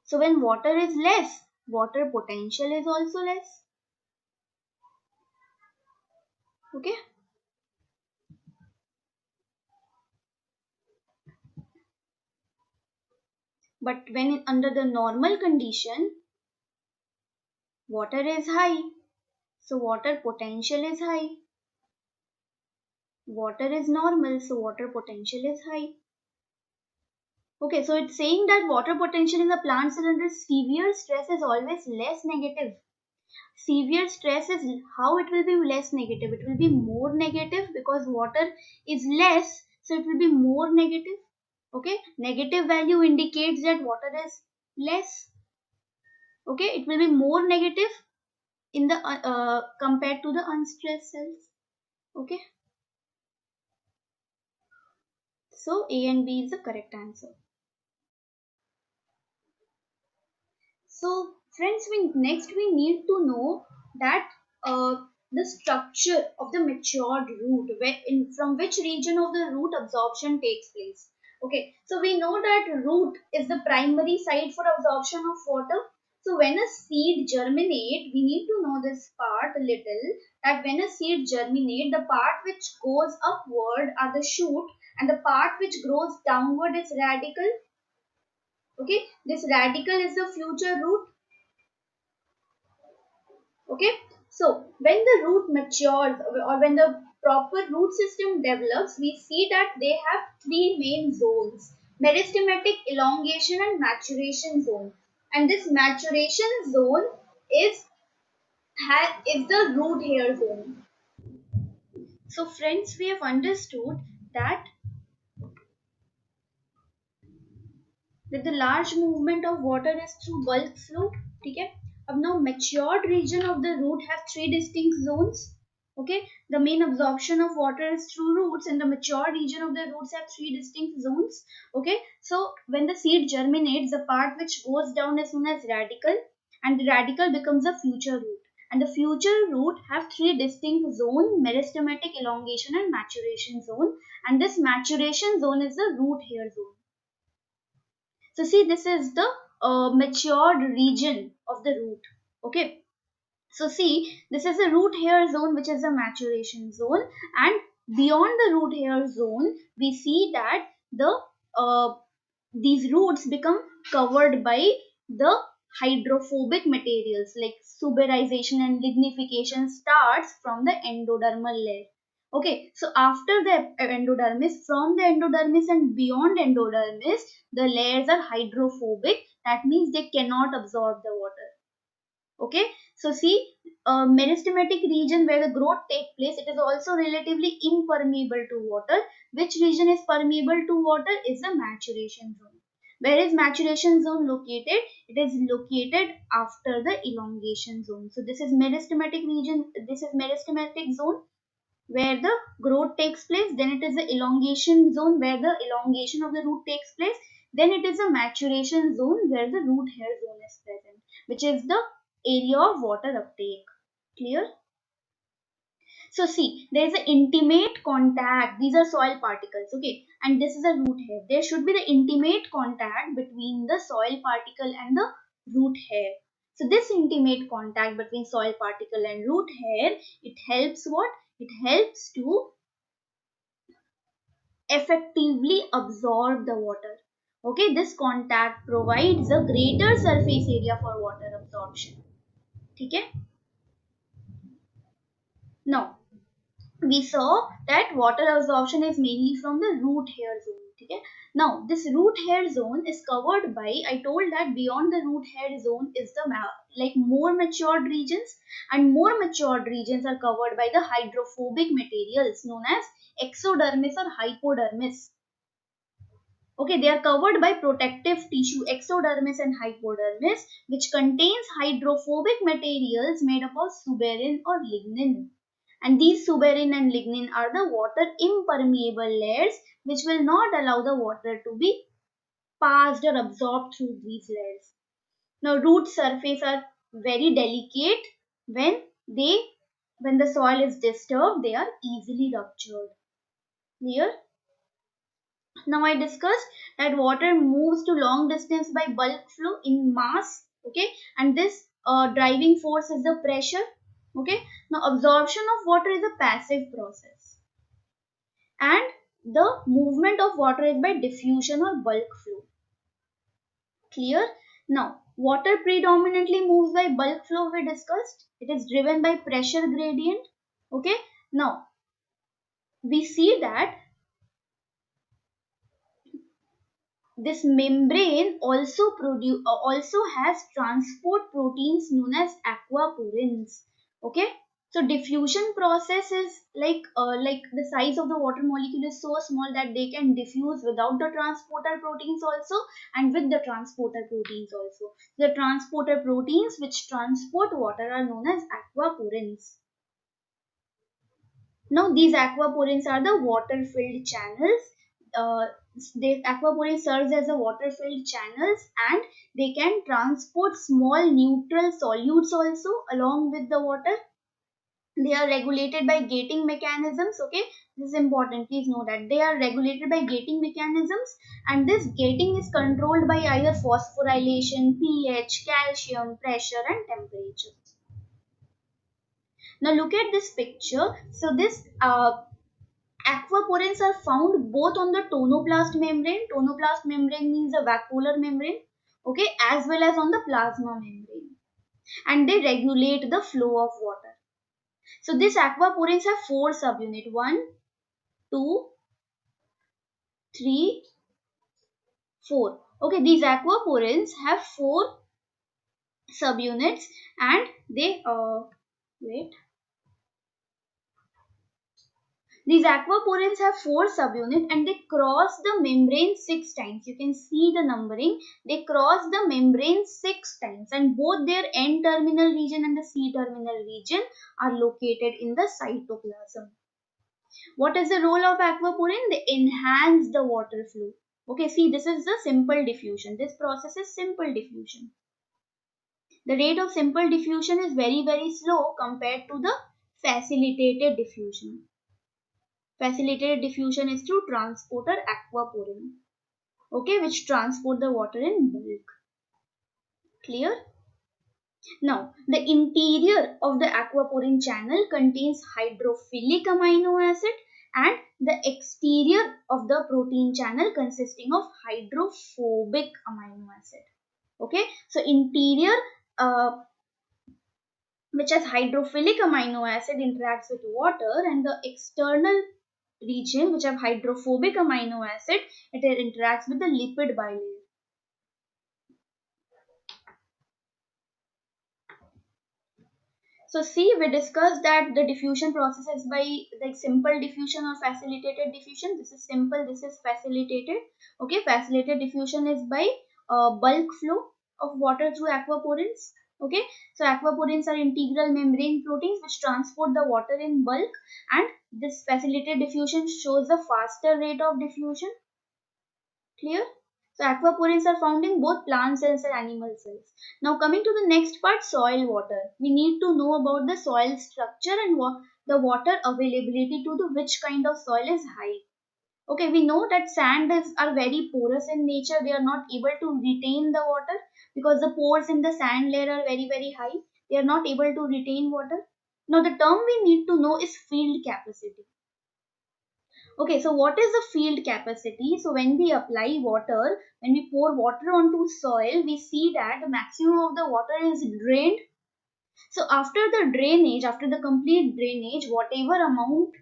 Speaker 1: So when water is less, water potential is also less. Okay. But when under the normal condition, water is high. So water potential is high. Water is normal, so water potential is high. Okay, so it's saying that water potential in the plant cell under severe stress is always less negative. Severe stress is how it will be less negative. It will be more negative because water is less, so it will be more negative. Okay, negative value indicates that water is less. Okay, it will be more negative in the compared to the unstressed cells. Okay, so A and B is the correct answer. So friends, we need to know that the structure of the matured root, from which region of the root absorption takes place. Okay, so we know that root is the primary site for absorption of water. So when a seed germinate, we need to know this part a little, that when a seed germinate, the part which goes upward are the shoot and the part which grows downward is radicle. Okay, this radicle is the future root. Okay, so when the root matures or when the proper root system develops, we see that they have three main zones: meristematic, elongation and maturation zone. And this maturation zone is is the root hair zone. So friends, we have understood that the large movement of water is through bulk flow. ठीक है, अब now matured region of the root have three distinct zones. Okay, the main absorption of water is through roots and the mature region of the roots have three distinct zones. Okay, so when the seed germinates, the part which goes down is known as radicle and the radicle becomes a future root, and the future root have three distinct zones: meristematic, elongation and maturation zone, and this maturation zone is the root hair zone. So see, this is the matured region of the root. Okay. So see, this is the root hair zone, which is the maturation zone, and beyond the root hair zone, we see that the these roots become covered by the hydrophobic materials like suberization and lignification starts from the endodermal layer. Okay, so after the endodermis, from the endodermis and beyond endodermis, the layers are hydrophobic. That means they cannot absorb the water. Okay, so see, meristematic region where the growth take place, it is also relatively impermeable to water. Which region is permeable to water is the maturation zone. Where is maturation zone located? It is located after the elongation zone. So this is meristematic region, this is meristematic zone where the growth takes place. Then it is the elongation zone where the elongation of the root takes place. Then it is a maturation zone where the root hair zone is present, which is the area of water uptake. Clear? So see, there is an intimate contact. These are soil particles, okay? And this is a root hair. There should be the intimate contact between the soil particle and the root hair. So this intimate contact between soil particle and root hair, it helps what? It helps to effectively absorb the water. Okay, this contact provides a greater surface area for water absorption. Okay? Now, we saw that water absorption is mainly from the root hair zone. Okay? Now, this root hair zone is covered by, I told that beyond the root hair zone is the like more matured regions, and more matured regions are covered by the hydrophobic materials known as exodermis or hypodermis. Okay, they are covered by protective tissue, exodermis and hypodermis, which contains hydrophobic materials made up of suberin or lignin. And these suberin and lignin are the water impermeable layers, which will not allow the water to be passed or absorbed through these layers. Now, root surface are very delicate. When they when the soil is disturbed, they are easily ruptured. Clear? Now I discussed that water moves to long distance by bulk flow in mass, okay, and this driving force is the pressure, okay. Now absorption of water is a passive process, and the movement of water is by diffusion or bulk flow. Clear? Now water predominantly moves by bulk flow. We discussed it is driven by pressure gradient, okay. Now we see that this membrane also has transport proteins known as aquaporins. Okay, so diffusion process is like the size of the water molecule is so small that they can diffuse without the transporter proteins also, and with the transporter proteins also. The transporter proteins which transport water are known as aquaporins. Now these aquaporins are the water filled channels. The aquaporin serves as a water filled channels, and they can transport small neutral solutes also along with the water. They are regulated by gating mechanisms. Okay, this is important. Please know that they are regulated by gating mechanisms, and this gating is controlled by either phosphorylation, pH, calcium, pressure, and temperature. Now look at this picture. So this aquaporins are found both on the tonoplast membrane. Tonoplast membrane means a vacuolar membrane, okay, as well as on the plasma membrane. And they regulate the flow of water. So these aquaporins have 4 subunits. 1, 2, 3, 4. Okay, these aquaporins have 4 subunits, and they wait. These aquaporins have 4 subunits, and they cross the membrane 6 times. You can see the numbering. They cross the membrane 6 times, and both their N terminal region and the C terminal region are located in the cytoplasm. What is the role of aquaporin? They enhance the water flow. Okay, see, this is the simple diffusion. This process is simple diffusion. The rate of simple diffusion is very, very slow compared to the facilitated diffusion. Facilitated diffusion is through transporter aquaporin, okay, which transport the water in bulk. Clear? Now, the interior of the aquaporin channel contains hydrophilic amino acid, and the exterior of the protein channel consisting of hydrophobic amino acid. Okay, so interior which has hydrophilic amino acid interacts with water, and the external region which have hydrophobic amino acid, it interacts with the lipid bilayer. So see, we discussed that the diffusion process is by like simple diffusion or facilitated diffusion. This is simple, this is facilitated. Okay, facilitated diffusion is by bulk flow of water through aquaporins. Okay, so aquaporins are integral membrane proteins which transport the water in bulk, and this facilitated diffusion shows a faster rate of diffusion. Clear? So aquaporins are found in both plant cells and animal cells. Now coming to the next part, soil water. We need to know about the soil structure and the water availability to the which kind of soil is high. Okay, we know that are very porous in nature. They are not able to retain the water because the pores in the sand layer are very high. They are not able to retain water. Now the term we need to know is field capacity. Okay, so what is the field capacity? So when we apply water, when we pour water onto soil, we see that the maximum of the water is drained. So after the drainage, after the complete drainage, whatever amount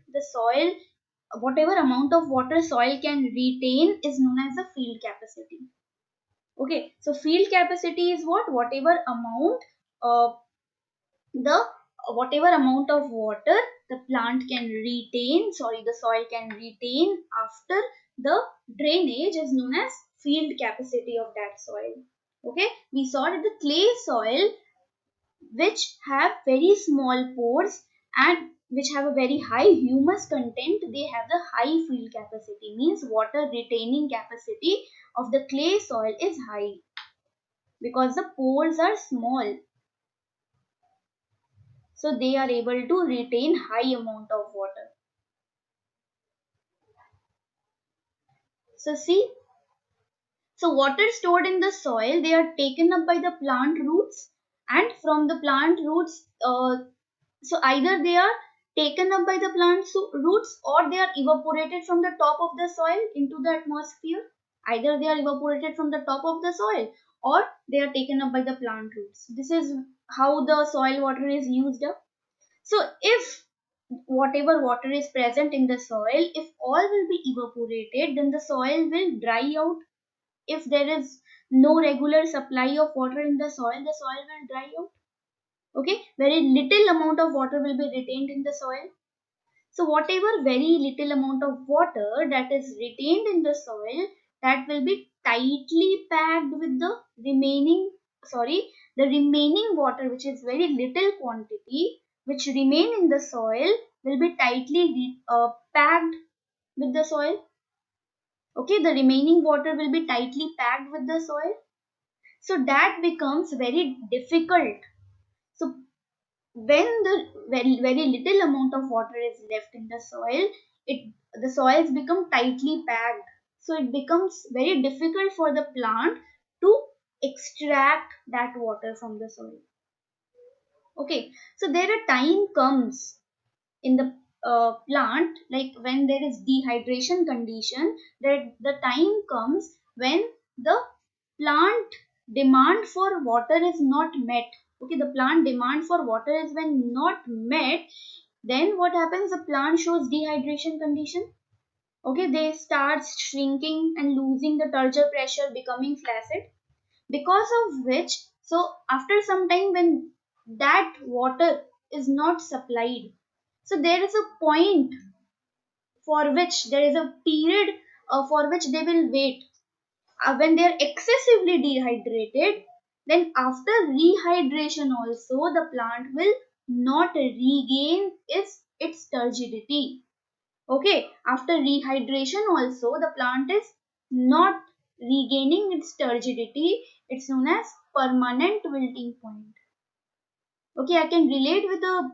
Speaker 1: of water soil can retain is known as the field capacity. Okay, so field capacity is what? Uh, the whatever amount of water the plant can retain, sorry, the soil can retain after the drainage is known as field capacity of that soil. Okay, we saw that the clay soil which have very small pores and which have a very high humus content, they have the high field capacity, means water retaining capacity of the clay soil is high because the pores are small, so they are able to retain high amount of water. So see, so water stored in the soil, they are taken up by the plant roots, and from the plant roots, so either they are taken up by the plant roots or they are evaporated from the top of the soil into the atmosphere. Either they are evaporated from the top of the soil or they are taken up by the plant roots. This is how the soil water is used up. So if whatever water is present in the soil, if all will be evaporated, then the soil will dry out. If there is no regular supply of water in the soil will dry out. Okay, very little amount of water will be retained in the soil. So whatever very little amount of water that is retained in the soil, that will be tightly packed with the remaining water, which is very little quantity, which remain in the soil, will be tightly packed with the soil. Okay, the remaining water will be tightly packed with the soil. So that becomes very difficult. So when the very little amount of water is left in the soil, the soils become tightly packed, so it becomes very difficult for the plant to extract that water from the soil. Okay, so there a time comes in the plant, like when there is dehydration condition, that the time comes when the plant demand for water is not met. Okay, the plant demand for water is when not met, then what happens, the plant shows dehydration condition. Okay, they start shrinking and losing the turgor pressure, becoming flaccid, because of which, so after some time when that water is not supplied, so there is a point for which there is a period for which they will wait, when they are excessively dehydrated, then after rehydration also the plant will not regain its turgidity. Okay, after rehydration also the plant is not regaining its turgidity. It's known as permanent wilting point. Okay, I can relate with a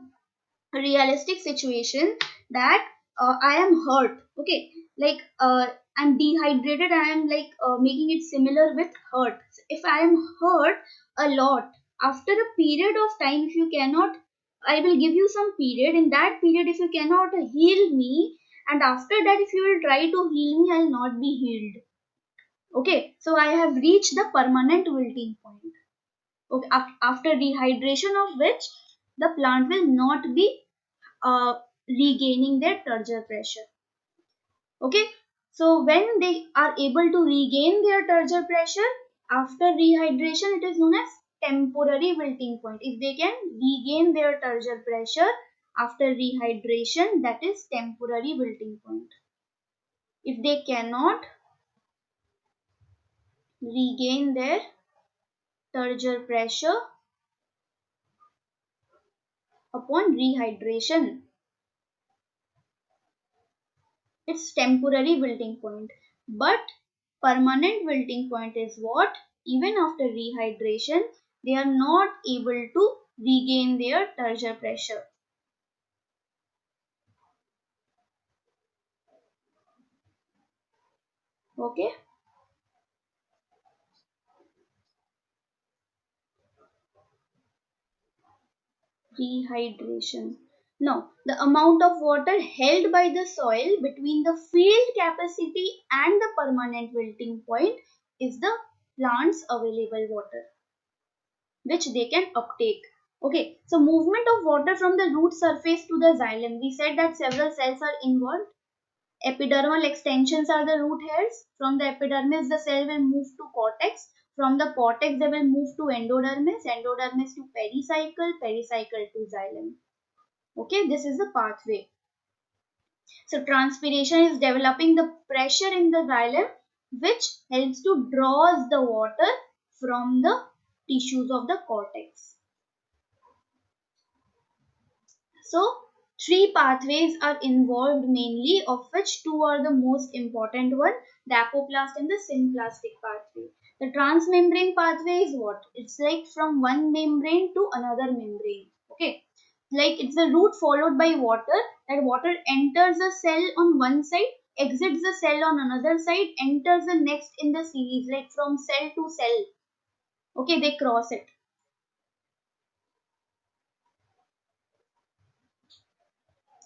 Speaker 1: realistic situation that I am hurt. Okay, like I'm dehydrated, I am like making it similar with hurt. So if I am hurt a lot, after a period of time, if you cannot, I will give you some period. In that period, if you cannot heal me, and after that if you will try to heal me, I'll not be healed. Okay, so I have reached the permanent wilting point. Okay, after dehydration of which the plant will not be uh, regaining their turgor pressure. Okay, so when they are able to regain their turgor pressure after rehydration, it is known as temporary wilting point. If they can regain their turgor pressure after rehydration, that is temporary wilting point. If they cannot regain their turgor pressure upon rehydration, it's temporary wilting point. But permanent wilting point is what? Even after rehydration, they are not able to regain their turgor pressure. Okay. Rehydration. Now, the amount of water held by the soil between the field capacity and the permanent wilting point is the plant's available water, which they can uptake. Okay, so movement of water from the root surface to the xylem. We said that several cells are involved. Epidermal extensions are the root hairs. From the epidermis, the cell will move to cortex. From the cortex, they will move to endodermis, endodermis to pericycle, pericycle to xylem. Okay, this is the pathway. So transpiration is developing the pressure in the xylem, which helps to draws the water from the tissues of the cortex. So three pathways are involved mainly, of which two are the most important one, the apoplast and the symplastic pathway. The transmembrane pathway is what? It's like from one membrane to another membrane. Okay. Like it's the route followed by water. That water enters the cell on one side, exits the cell on another side, enters the next in the series, like from cell to cell. Okay, they cross it.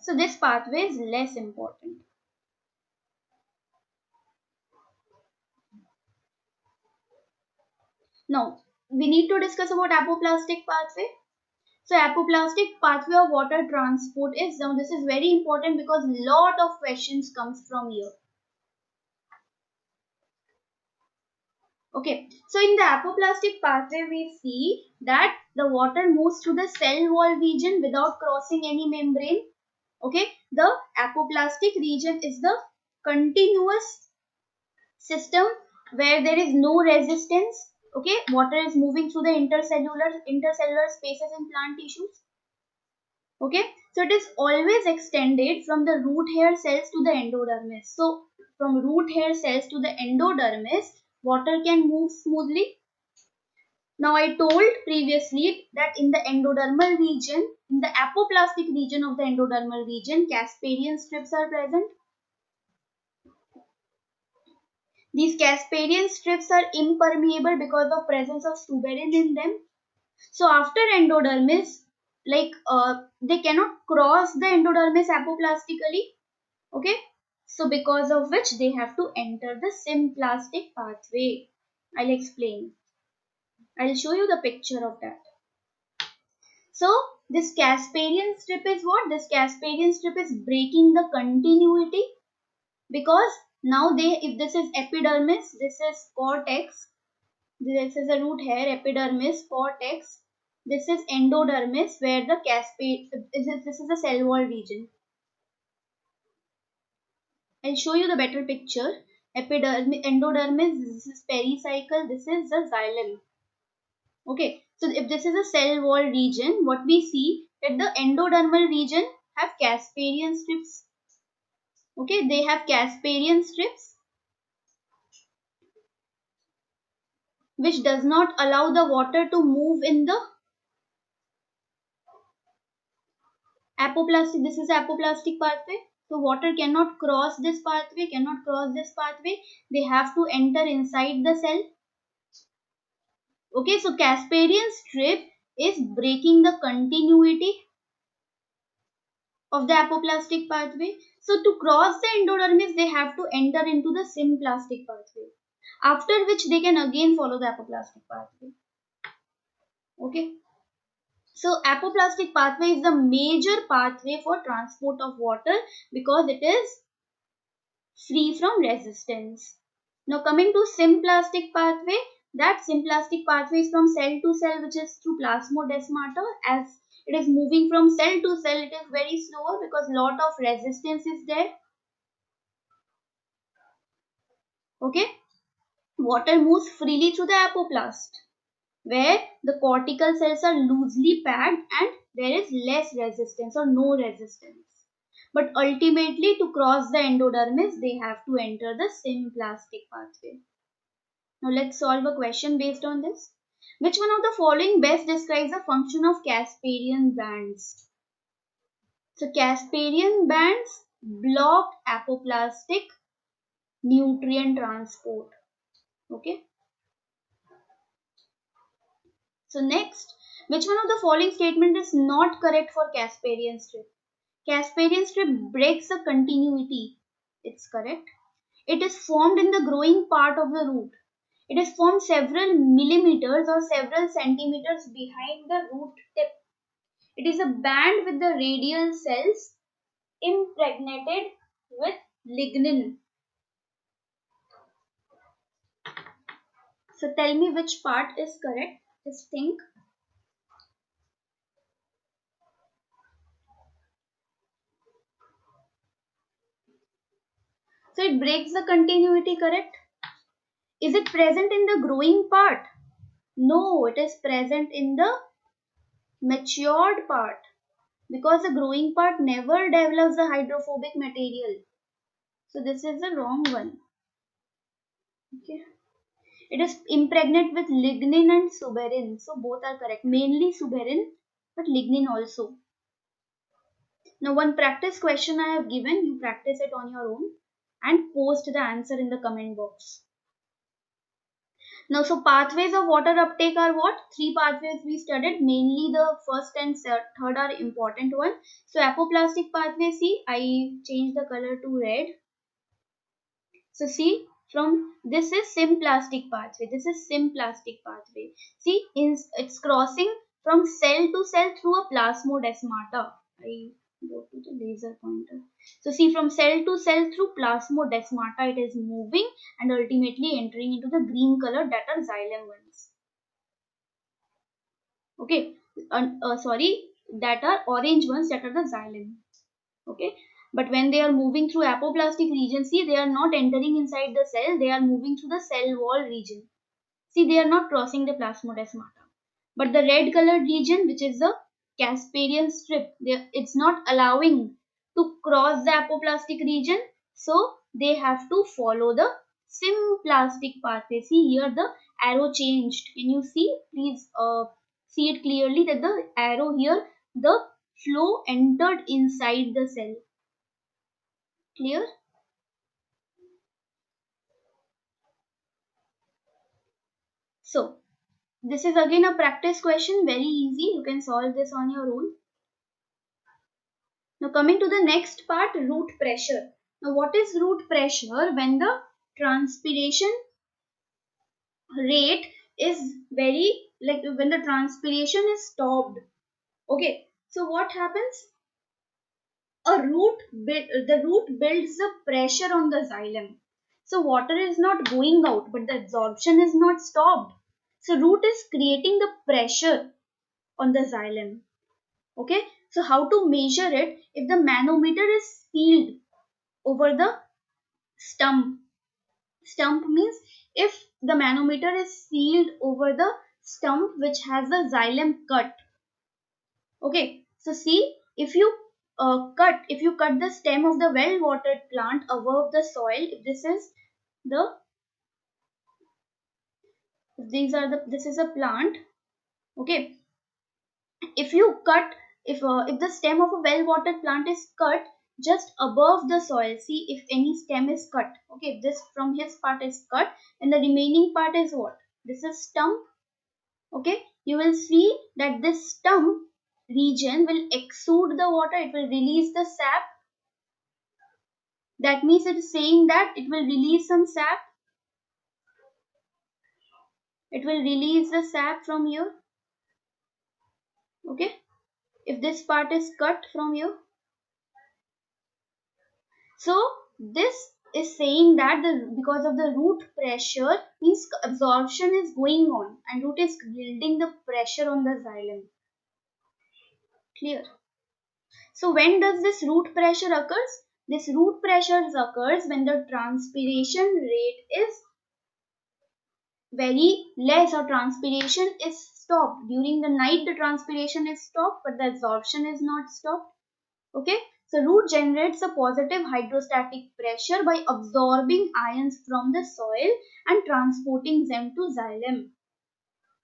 Speaker 1: So this pathway is less important. Now, we need to discuss about apoplastic pathway. So, apoplastic pathway of water transport is, now this is very important because lot of questions comes from here. Okay, so in the apoplastic pathway, we see that the water moves through the cell wall region without crossing any membrane. Okay, the apoplastic region is the continuous system where there is no resistance. Okay, water is moving through the intercellular spaces in plant tissues. Okay, so it is always extended from the root hair cells to the endodermis. So from root hair cells to the endodermis, water can move smoothly. Now I told previously that in the endodermal region, in the apoplastic region of the endodermal region, Casparian strips are present. These Casparian strips are impermeable because of presence of suberin in them. So after endodermis, like they cannot cross the endodermis apoplastically. Okay, so because of which they have to enter the symplastic pathway. I'll explain. I'll show you the picture of that. So this Casparian strip is what? This Casparian strip is breaking the continuity, because now they, if this is epidermis, this is cortex, this is a root hair, epidermis, cortex, this is endodermis, where the this is the cell wall region. I'll show you the better picture. Epidermis, endodermis, this is pericycle, this is the xylem. Okay, so if this is a cell wall region, what we see that the endodermal region have Casparian strips. Okay, they have Casparian strips, which does not allow the water to move in the apoplastic. This is apoplastic pathway. So water cannot cross this pathway, cannot cross this pathway. They have to enter inside the cell. Okay, so Casparian strip is breaking the continuity of the apoplastic pathway. So to cross the endodermis, they have to enter into the symplastic pathway, after which they can again follow the apoplastic pathway. Okay. So apoplastic pathway is the major pathway for transport of water because it is free from resistance. Now coming to symplastic pathway, that symplastic pathway is from cell to cell, which is through plasmodesmata. As it is moving from cell to cell, it is very slower because lot of resistance is there. Okay, water moves freely through the apoplast, where the cortical cells are loosely packed and there is less resistance or no resistance. But ultimately, to cross the endodermis, they have to enter the symplastic pathway. Now let's solve a question based on this. Which one of the following best describes the function of Casparian bands? So Casparian bands block apoplastic nutrient transport. Okay. So next, which one of the following statement is not correct for Casparian strip? Casparian strip breaks the continuity. It's correct. It is formed in the growing part of the root. It is formed several millimeters or several centimeters behind the root tip. It is a band with the radial cells impregnated with lignin. So tell me which part is correct. Just think. So it breaks the continuity, correct? Is it present in the growing part? No, it is present in the matured part because the growing part never develops the hydrophobic material. So this is the wrong one. Okay. It is impregnate with lignin and suberin. So both are correct. Mainly suberin, but lignin also. Now one practice question I have given. You practice it on your own and post the answer in the comment box. Now, so pathways of water uptake are what? Three pathways we studied. Mainly the first and third are important one. So apoplastic pathway, see, I changed the color to red. So see, from this is symplastic pathway. This is symplastic pathway. See, it's crossing from cell to cell through a plasmodesmata. I go to the laser pointer. So see, from cell to cell through plasmodesmata, it is moving and ultimately entering into the green color that are xylem ones. Okay, sorry, that are orange ones that are the xylem. Okay, but when they are moving through apoplastic region, see, they are not entering inside the cell, they are moving through the cell wall region. See, they are not crossing the plasmodesmata, but the red colored region, which is the Casparian strip, it's not allowing to cross the apoplastic region, so they have to follow the symplastic pathway. See here the arrow changed. Can you see? Please see it clearly that the arrow here, the flow entered inside the cell. Clear? So this is again a practice question, very easy. You can solve this on your own. Now coming to the next part, root pressure. Now what is root pressure? When the transpiration rate is very, like when the transpiration is stopped. Okay, so what happens? The root builds the pressure on the xylem. So water is not going out, but the absorption is not stopped. So root is creating the pressure on the xylem. Okay, so how to measure it? If the manometer is sealed over the stump. Stump means if the manometer is sealed over the stump which has the xylem cut. Okay, so see, if you cut the stem of the well watered plant above the soil, if this is the this is a plant. Okay, if you cut, if the stem of a well watered plant is cut just above the soil, see, if any stem is cut, okay, if this from his part is cut and the remaining part is what, this is stump. Okay, you will see that this stump region will exude the water, it will release the sap. That means it is saying that it will release some sap, it will release the sap from here. Okay, if this part is cut from here, so this is saying that because of the root pressure means absorption is going on and root is building the pressure on the xylem. Clear? So when does this root pressure occurs? This root pressure occurs when the transpiration rate is very less or transpiration is stopped. During the night the transpiration is stopped but the absorption is not stopped. Okay, so root generates a positive hydrostatic pressure by absorbing ions from the soil and transporting them to xylem.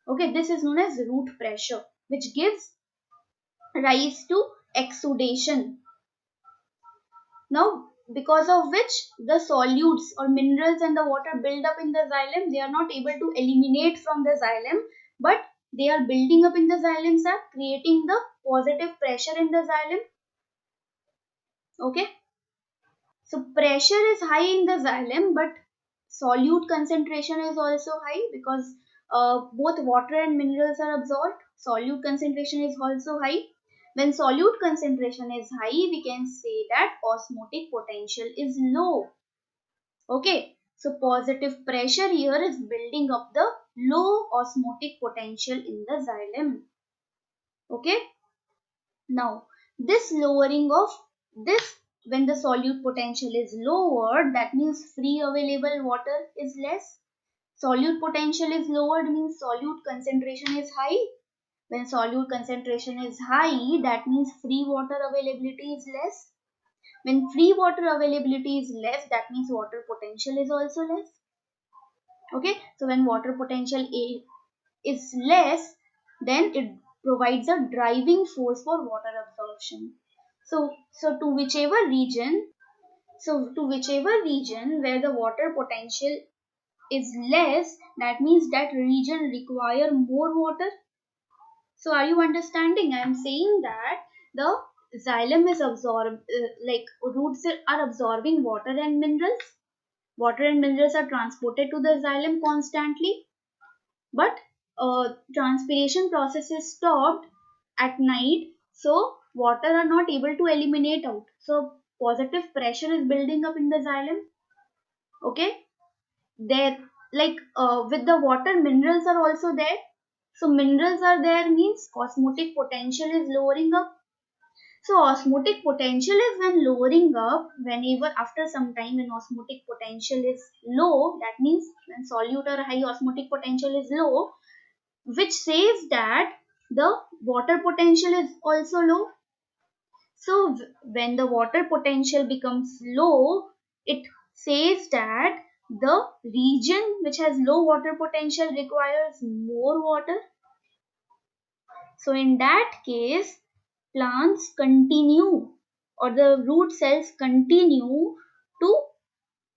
Speaker 1: Okay, this is known as root pressure, which gives rise to exudation. Now, because of which the solutes or minerals and the water build up in the xylem, they are not able to eliminate from the xylem, but they are building up in the xylem sac, creating the positive pressure in the xylem. Okay. So pressure is high in the xylem, but solute concentration is also high because both water and minerals are absorbed. Solute concentration is also high. When solute concentration is high, we can say that osmotic potential is low. Okay, so positive pressure here is building up the low osmotic potential in the xylem. Okay. Now, this lowering of this, when the solute potential is lowered, that means free available water is less. Solute potential is lowered means solute concentration is high. When solute concentration is high, that means free water availability is less. When free water availability is less, that means water potential is also less. Okay, so when water potential is less, then it provides a driving force for water absorption. So to whichever region, where the water potential is less, that means that region require more water. So are you understanding? I am saying that the xylem is absorbed, like roots are absorbing water and minerals. Water and minerals are transported to the xylem constantly, but transpiration process is stopped at night, so water are not able to eliminate out, so positive pressure is building up in the xylem. Okay, there, like with the water minerals are also there, so minerals are there means osmotic potential is lowering up. So osmotic potential is when lowering up, whenever after some time when osmotic potential is low, that means when solute or high osmotic potential is low, which says that the water potential is also low. So when the water potential becomes low, it says that the region which has low water potential requires more water. So in that case, plants continue, or the root cells continue to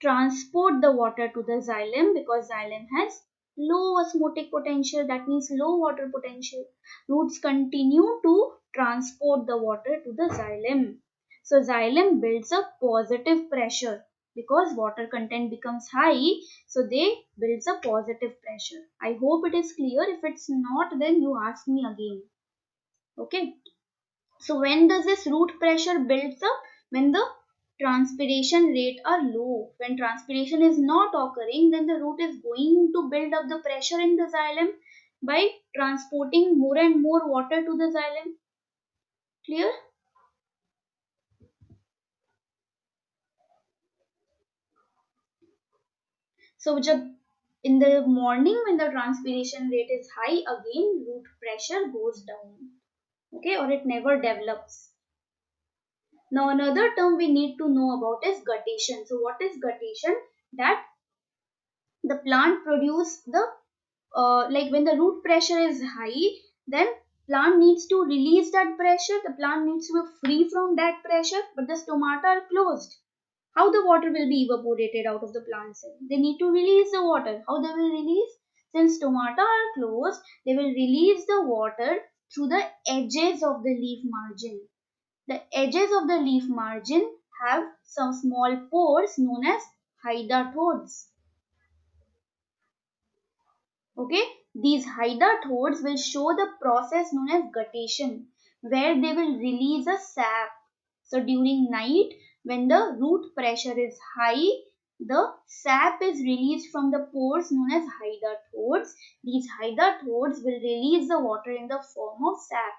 Speaker 1: transport the water to the xylem because xylem has low osmotic potential, that means low water potential. Roots continue to transport the water to the xylem. So xylem builds a positive pressure because water content becomes high, so they builds a positive pressure. I hope it is clear. If it's not, then you ask me again. Okay. So when does this root pressure builds up? When the transpiration rate are low. When transpiration is not occurring, then the root is going to build up the pressure in the xylem by transporting more and more water to the xylem. Clear? So in the morning when the transpiration rate is high, again root pressure goes down. Okay, or it never develops. Now another term we need to know about is guttation. So what is guttation? That the plant produce the like when the root pressure is high, then plant needs to release that pressure, the plant needs to be free from that pressure, but the stomata are closed. How the water will be evaporated out of the plant cell? They need to release the water. How they will release? Since stomata are closed, they will release the water through the edges of the leaf margin. The edges of the leaf margin have some small pores known as hydatodes. Okay, these hydatodes will show the process known as guttation, where they will release a sap. So during night, when the root pressure is high, the sap is released from the pores known as hydatodes. These hydatodes will release the water in the form of sap.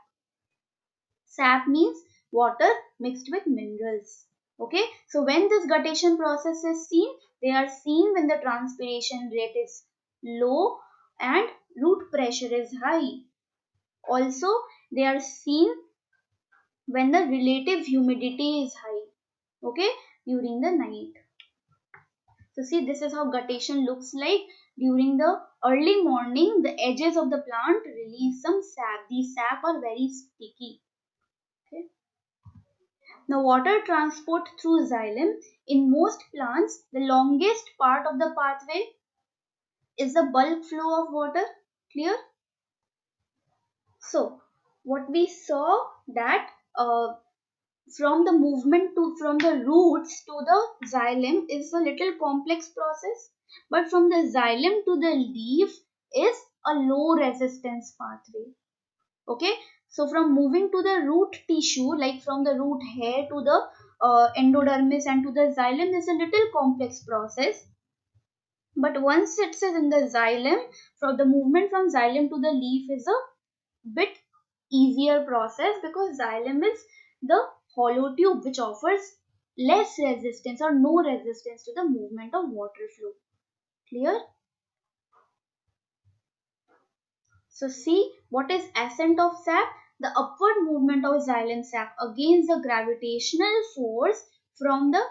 Speaker 1: Sap means water mixed with minerals. Okay, so when this guttation process is seen, they are seen when the transpiration rate is low and root pressure is high. Also, they are seen when the relative humidity is high, okay, during the night. So see, this is how guttation looks like. During the early morning, the edges of the plant release some sap. These sap are very sticky. Okay. Now, water transport through xylem. In most plants, the longest part of the pathway is the bulk flow of water. Clear? So, what we saw that from the movement to from the roots to the xylem is a little complex process, but from the xylem to the leaf is a low resistance pathway. Okay, so from moving to the root tissue, like from the root hair to the endodermis and to the xylem, is a little complex process, but once it is in the xylem, from the movement from xylem to the leaf is a bit easier process, because xylem is the hollow tube which offers less resistance or no resistance to the movement of water flow. Clear? So see, what is ascent of sap? The upward movement of xylem sap against the gravitational force from the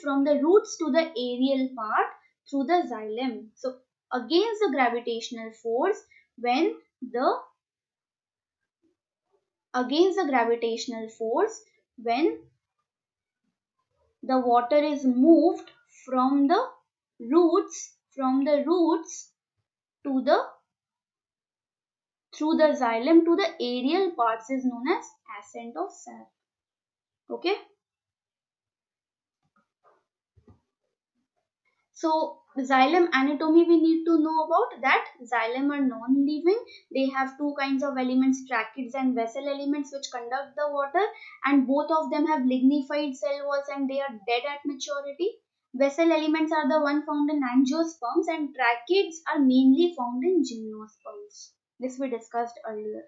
Speaker 1: from the roots to the aerial part through the xylem. So against the gravitational force, when the against the gravitational force, when the water is moved from the roots to the through the xylem to the aerial parts is known as ascent of sap. Okay, so xylem anatomy we need to know about that. Xylem are non-living. They have two kinds of elements, tracheids and vessel elements, which conduct the water, and both of them have lignified cell walls and they are dead at maturity. Vessel elements are the one found in angiosperms, and tracheids are mainly found in gymnosperms. This we discussed earlier.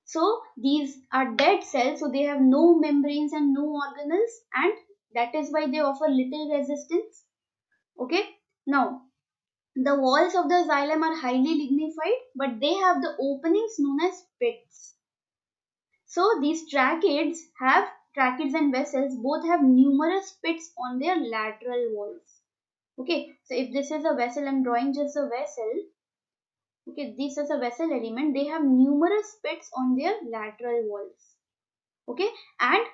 Speaker 1: So these are dead cells, so they have no membranes and no organelles, and that is why they offer little resistance. Okay, now the walls of the xylem are highly lignified, but they have the openings known as pits. So these tracheids and vessels both have numerous pits on their lateral walls. Okay, so if this is a vessel, I'm drawing just a vessel. Okay, this is a vessel element. They have numerous pits on their lateral walls. Okay, and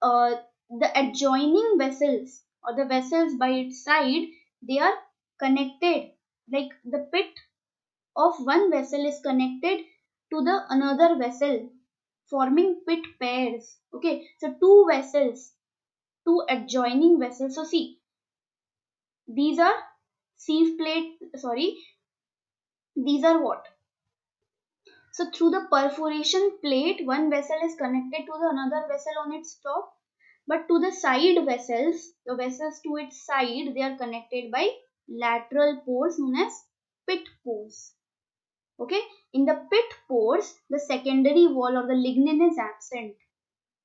Speaker 1: the adjoining vessels or the vessels by its side, they are connected, like the pit of one vessel is connected to the another vessel, forming pit pairs. Okay, so two adjoining vessels. So see, these are sieve plate, these are what? So through the perforation plate, one vessel is connected to the another vessel on its top. But to the side vessels, the vessels to its side, they are connected by lateral pores known as pit pores. Okay, in the pit pores, the secondary wall or the lignin is absent.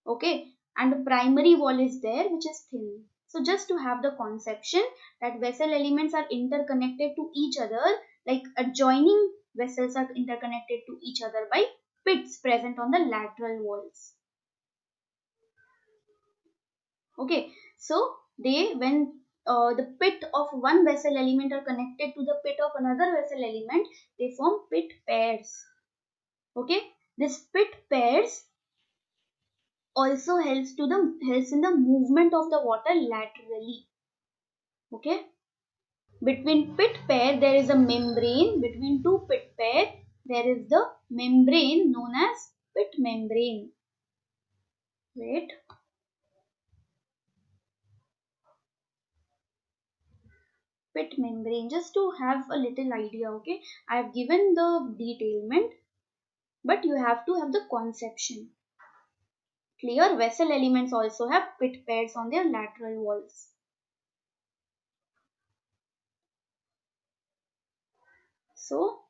Speaker 1: Okay, and the primary wall is there, which is thin. So just to have the conception that vessel elements are interconnected to each other, like adjoining vessels are interconnected to each other by pits present on the lateral walls. Okay, so they when the pit of one vessel element are connected to the pit of another vessel element, they form pit pairs. Okay, this pit pairs also helps in the movement of the water laterally. Okay, between pit pair there is a membrane. Between two pit pair there is the membrane known as pit membrane. Wait. Pit membrane, just to have a little idea. Okay, I have given the detailment, but you have to have the conception. Clear? Vessel elements also have pit pairs on their lateral walls. So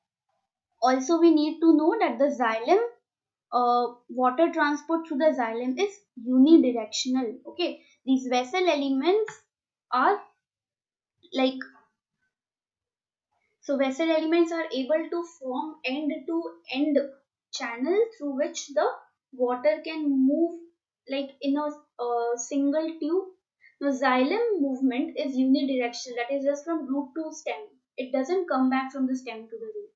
Speaker 1: also we need to know that the xylem, water transport through the xylem is unidirectional. Okay, these vessel elements are like, so vessel elements are able to form end to end channel through which the water can move like in a single tube. The xylem movement is unidirectional, that is just from root to stem. It doesn't come back from the stem to the root.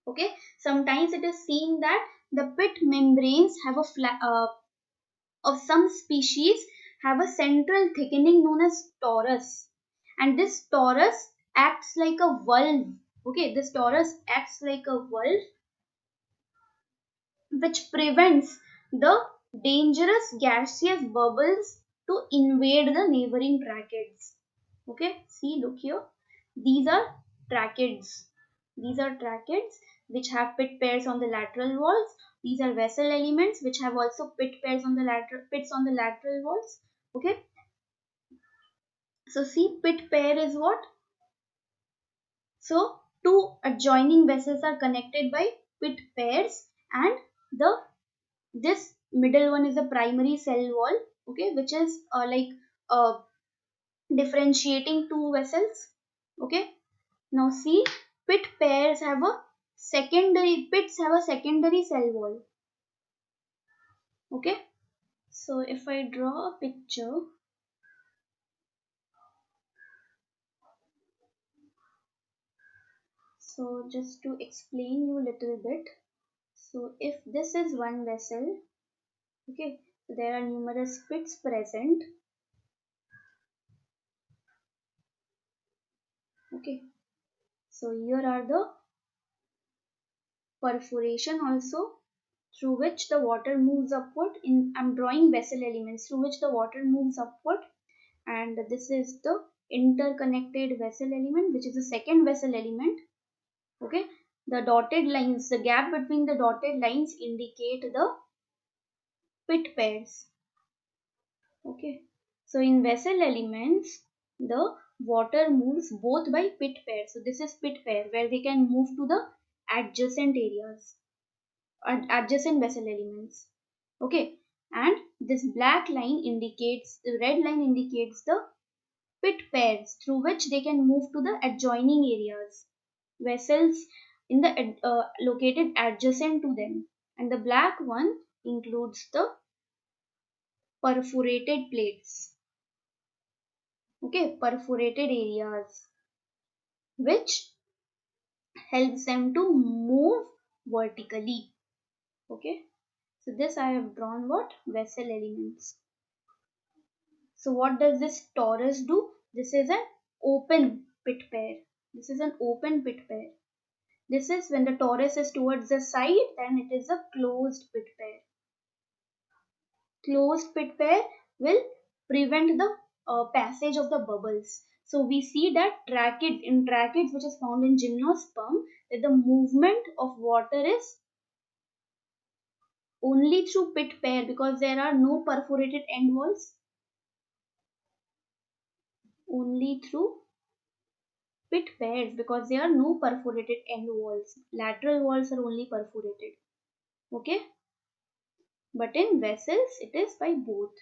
Speaker 1: Okay, sometimes it is seen that the pit membranes have a of some species have a central thickening known as torus, and this torus acts like a valve. Okay, this torus acts like a valve which prevents the dangerous gaseous bubbles to invade the neighboring tracheids. Okay, see, look here, these are tracheids. These are tracheids which have pit pairs on the lateral walls. These are vessel elements which have also pit pairs on the lateral pits on the lateral walls. Okay, so see, pit pair is what? So two adjoining vessels are connected by pit pairs, and the this middle one is a primary cell wall. Okay, which is uh, differentiating two vessels. Okay, now see, pit pairs have a secondary pits have a secondary cell wall. Okay, so if I draw a picture, so just to explain you a little bit, so if this is one vessel, okay, so there are numerous pits present. Okay, so here are the perforation also through which the water moves upward. In I'm drawing vessel elements through which the water moves upward, and this is the interconnected vessel element, which is the second vessel element. Okay, the dotted lines, the gap between the dotted lines indicate the pit pairs. Okay, so in vessel elements the water moves both by pit pair. So this is pit pair where they can move to the adjacent areas, adjacent vessel elements. Okay, and this black line indicates, the red line indicates the pit pairs through which they can move to the adjoining areas, vessels in the located adjacent to them, and the black one includes the perforated plates. Okay, perforated areas which helps them to move vertically. Okay, so this I have drawn what? Vessel elements. So what does this torus do? This is an open pit pair. This is an open pit pair. This is when the torus is towards the side, then it is a closed pit pair. Closed pit pair will prevent the passage of the bubbles. So we see that in tracheids which is found in gymnosperm, that the movement of water is only through pit pair because there are no perforated end walls. Only through pit pairs because there are no perforated end walls. Lateral walls are only perforated. Okay, but in vessels it is by both.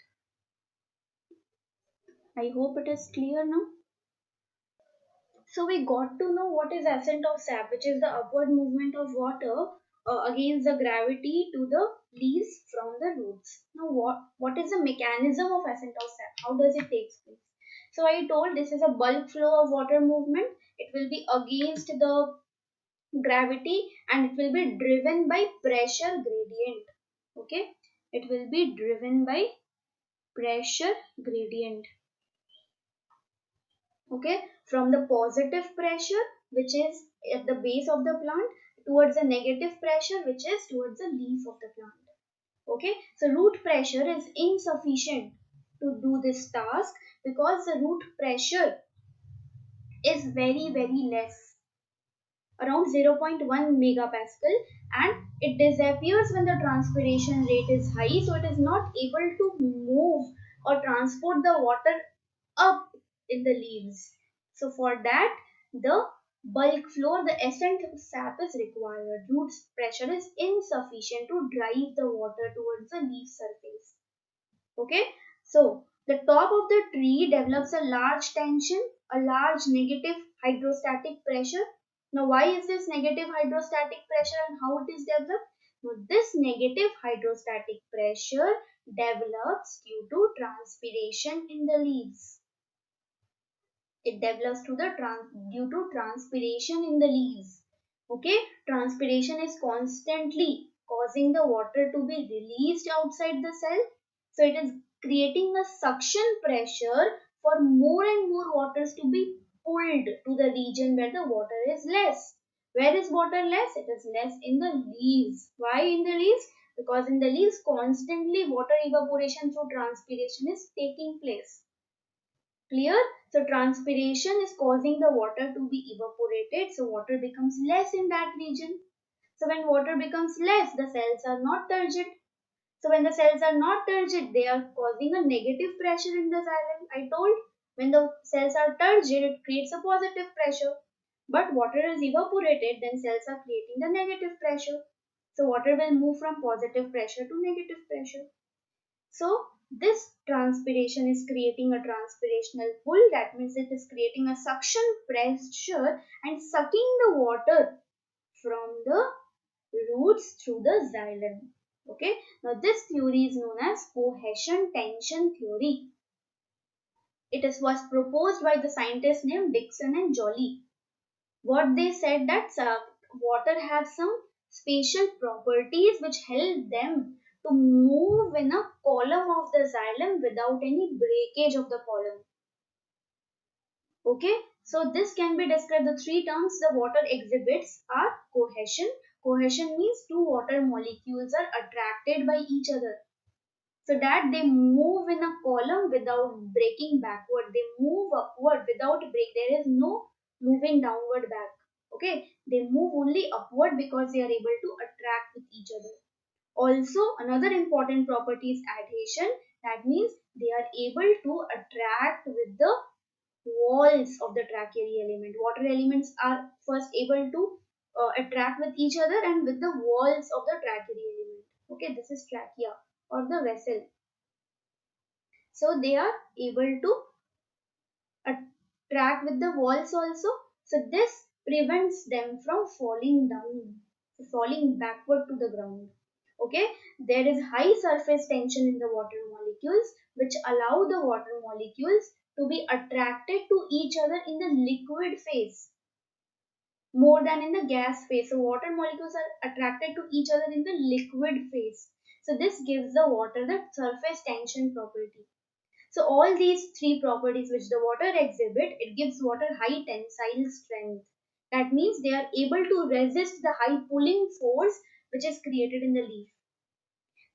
Speaker 1: I hope it is clear now. So we got to know what is ascent of sap, which is the upward movement of water against the gravity to the leaves from the roots. Now what is the mechanism of ascent of sap? How does it take place? So I told this is a bulk flow of water movement. It will be against the gravity and it will be driven by pressure gradient. Okay, it will be driven by pressure gradient. Okay, from the positive pressure which is at the base of the plant towards the negative pressure which is towards the leaf of the plant. Okay, so root pressure is insufficient to do this task because the root pressure is very less. around 0.1 megapascal, and it disappears when the transpiration rate is high, so it is not able to move or transport the water up in the leaves. So for that, the bulk flow, the ascent sap is required. Root pressure is insufficient to drive the water towards the leaf surface. Okay, so the top of the tree develops a large tension, a large negative hydrostatic pressure. Now why is this negative hydrostatic pressure and how it is developed? Now this negative hydrostatic pressure develops due to transpiration in the leaves. It develops due to transpiration in the leaves. Okay, transpiration is constantly causing the water to be released outside the cell, so it is creating a suction pressure for more and more waters to be pulled to the region where the water is less. Where is water less? It is less in the leaves. Why in the leaves? Because in the leaves constantly water evaporation through transpiration is taking place. Clear? So transpiration is causing the water to be evaporated, so water becomes less in that region. So when water becomes less, the cells are not turgid. So when the cells are not turgid, they are causing a negative pressure in the xylem. I told, when the cells are turgid, it creates a positive pressure. But water is evaporated, then cells are creating the negative pressure. So water will move from positive pressure to negative pressure. So this transpiration is creating a transpirational pull. That means it is creating a suction pressure and sucking the water from the roots through the xylem. Okay. Now this theory is known as cohesion tension theory. Was proposed by the scientists named Dixon and Joly. What they said that water has some spatial properties which help them to move in a column of the xylem without any breakage of the column. Okay, so this can be described. The three terms the water exhibits are cohesion. Cohesion means two water molecules are attracted by each other, so that they move in a column without breaking backward. They move upward without break. There is no moving downward back. Okay, they move only upward because they are able to attract with each other. Also, another important property is adhesion. That means they are able to attract with the walls of the trachyary element. Water elements are first able to attract with each other and with the walls of the trachyary element. Okay, this is trachea or the vessel. So they are able to attract with the walls also. So this prevents them from falling down, falling backward to the ground. Okay, there is high surface tension in the water molecules which allow the water molecules to be attracted to each other in the liquid phase more than in the gas phase. So water molecules are attracted to each other in the liquid phase. So this gives the water the surface tension property. So all these three properties which the water exhibit, it gives water high tensile strength. That means they are able to resist the high pulling force which is created in the leaf.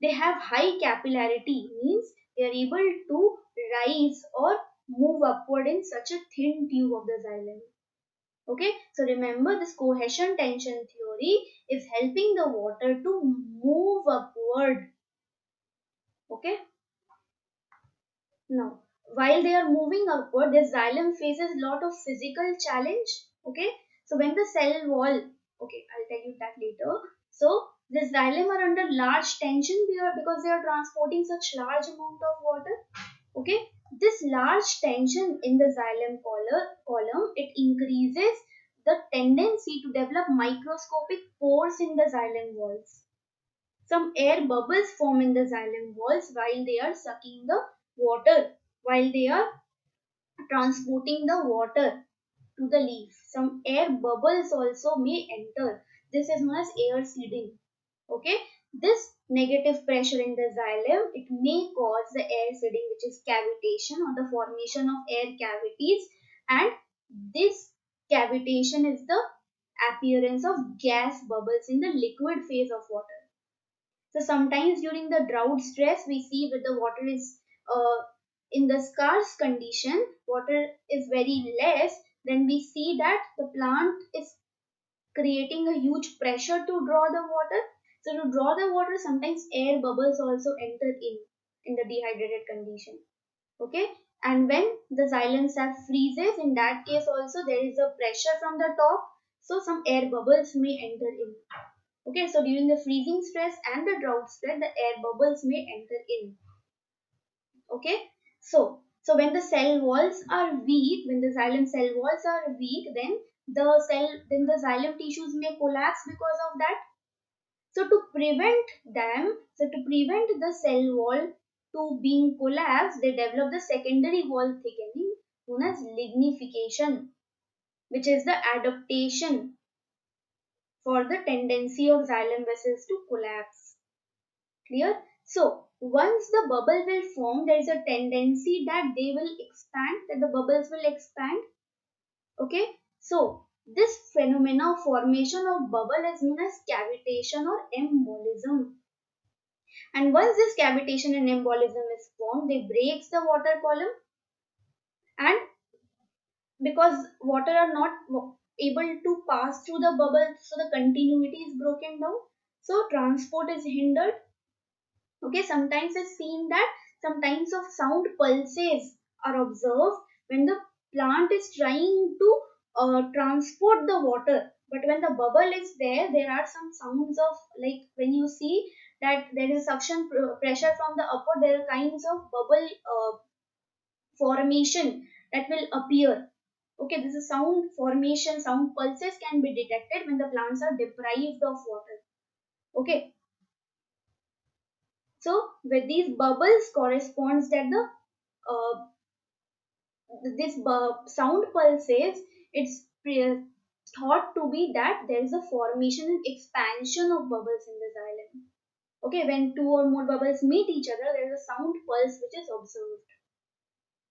Speaker 1: They have high capillarity, means they are able to rise or move upward in such a thin tube of the xylem. Okay, so remember this cohesion tension theory is helping the water to move upward. Okay. Now, while they are moving upward, the xylem faces lot of physical challenge. Okay, so when the cell wall, okay, I'll tell you that later. So the xylem are under large tension because they are transporting such large amount of water. Okay, this large tension in the xylem column, it increases the tendency to develop microscopic pores in the xylem walls. Some air bubbles form in the xylem walls while they are sucking the water, while they are transporting the water to the leaf. Some air bubbles also may enter. This is known as air seeding. Okay, this negative pressure in the xylem, it may cause the air seeding, which is cavitation or the formation of air cavities, and this cavitation is the appearance of gas bubbles in the liquid phase of water. So sometimes during the drought stress, we see when the water is in the scarce condition, water is very less, then we see that the plant is creating a huge pressure to draw the water. So to draw the water, sometimes air bubbles also enter in the dehydrated condition. Okay, and when the xylem sap freezes, in that case also there is a pressure from the top, so some air bubbles may enter in. Okay, so during the freezing stress and the drought stress, the air bubbles may enter in. Okay, so when the cell walls are weak, when the xylem cell walls are weak, then the xylem tissues may collapse because of that. So to prevent the cell wall to being collapsed, they develop the secondary wall thickening known as lignification, which is the adaptation for the tendency of xylem vessels to collapse. Clear? So once the bubble will form, there is a tendency that they will expand, that the bubbles will expand. Okay, so this phenomena of formation of bubble is known as cavitation or embolism. And once this cavitation and embolism is formed, they breaks the water column, and because water are not able to pass through the bubble, so the continuity is broken down. So transport is hindered. Okay, sometimes it's seen that some kinds of sound pulses are observed when the plant is trying to transport the water. But when the bubble is there, there are some sounds of, like when you see that there is suction pressure from the upper, there are kinds of bubble formation that will appear. Okay, this is sound formation, sound pulses can be detected when the plants are deprived of water. Okay, so with these bubbles corresponds that the uh, sound pulses, it's thought to be that there is a formation and expansion of bubbles in the xylem. Okay, when two or more bubbles meet each other, there is a sound pulse which is observed.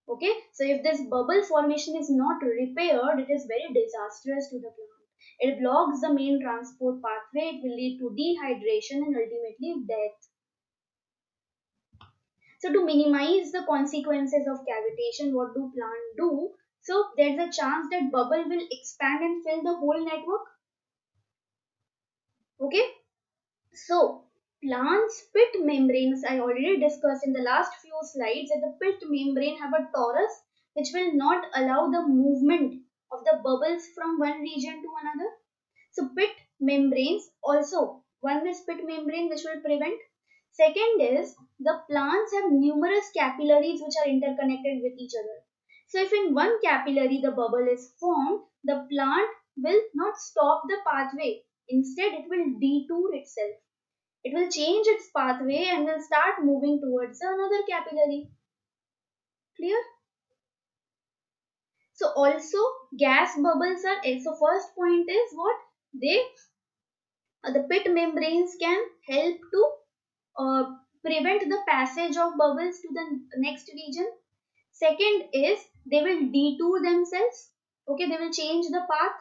Speaker 1: Okay, so if this bubble formation is not repaired, it is very disastrous to the plant. It blocks the main transport pathway, it will lead to dehydration and ultimately death. So to minimize the consequences of cavitation, what do plants do? So there's a chance that bubble will expand and fill the whole network. Okay. So plants pit membranes, I already discussed in the last few slides that the pit membrane have a torus which will not allow the movement of the bubbles from one region to another. So pit membranes also, one is pit membrane which will prevent. Second is the plants have numerous capillaries which are interconnected with each other. So if in one capillary the bubble is formed, the plant will not stop the pathway. Instead, it will detour itself. It will change its pathway and will start moving towards another capillary. Clear? So also gas bubbles are, so first point is what? They the pit membranes can help to prevent the passage of bubbles to the next region. Second is they will detour themselves. Okay, they will change the path.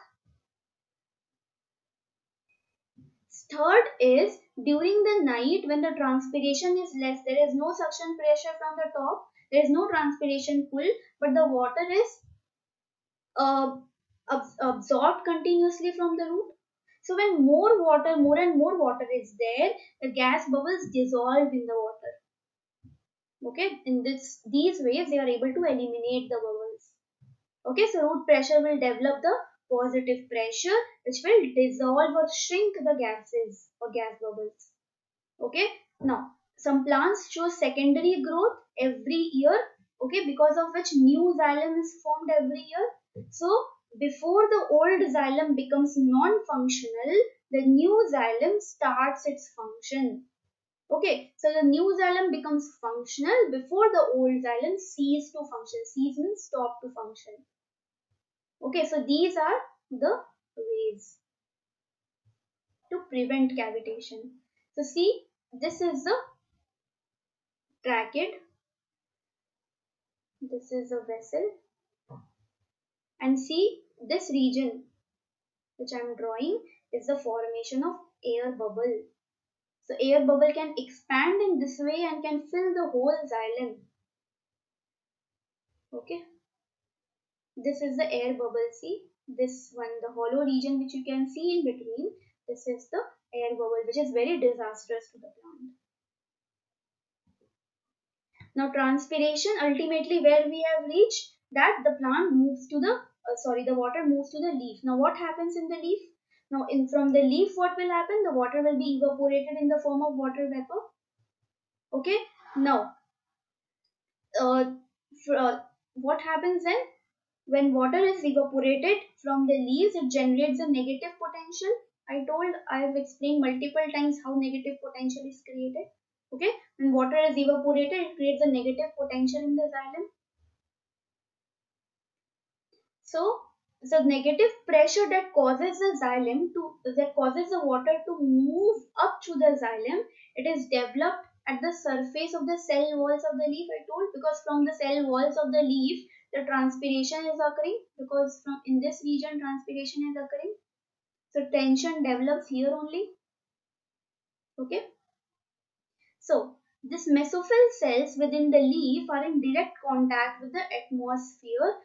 Speaker 1: Third is during the night when the transpiration is less, there is no suction pressure from the top, there is no transpiration pull, but the water is uh, absorbed continuously from the root. So when more and more water is there, the gas bubbles dissolve in the water. Okay, in these ways they are able to eliminate the bubbles. Okay, so root pressure will develop the positive pressure which will dissolve or shrink the gases or gas bubbles. Okay, now some plants show secondary growth every year. Okay, because of which new xylem is formed every year. So before the old xylem becomes non-functional, the new xylem starts its function. Okay, so the new xylem becomes functional before the old xylem cease to function. Cease means stop to function. Okay, so these are the ways to prevent cavitation. So see, this is the trachea, this is a vessel, and see this region which I am drawing is the formation of air bubble. So air bubble can expand in this way and can fill the whole xylem. Okay, this is the air bubble, see. This one, the hollow region which you can see in between, this is the air bubble, which is very disastrous to the plant. Now transpiration, ultimately where we have reached, that the plant moves to the, the water moves to the leaf. Now what happens in the leaf? Now from the leaf what will happen? The water will be evaporated in the form of water vapor. Okay. Now uh, what happens then? When water is evaporated from the leaves, it generates a negative potential. I have explained multiple times how negative potential is created. Okay, when water is evaporated, it creates a negative potential in the xylem. So, the negative pressure that causes the water to move up through the xylem, it is developed at the surface of the cell walls of the leaf. I told, because from the cell walls of the leaf, the transpiration is occurring, because from in this region transpiration is occurring. So tension develops here only. Okay. So these mesophyll cells within the leaf are in direct contact with the atmosphere.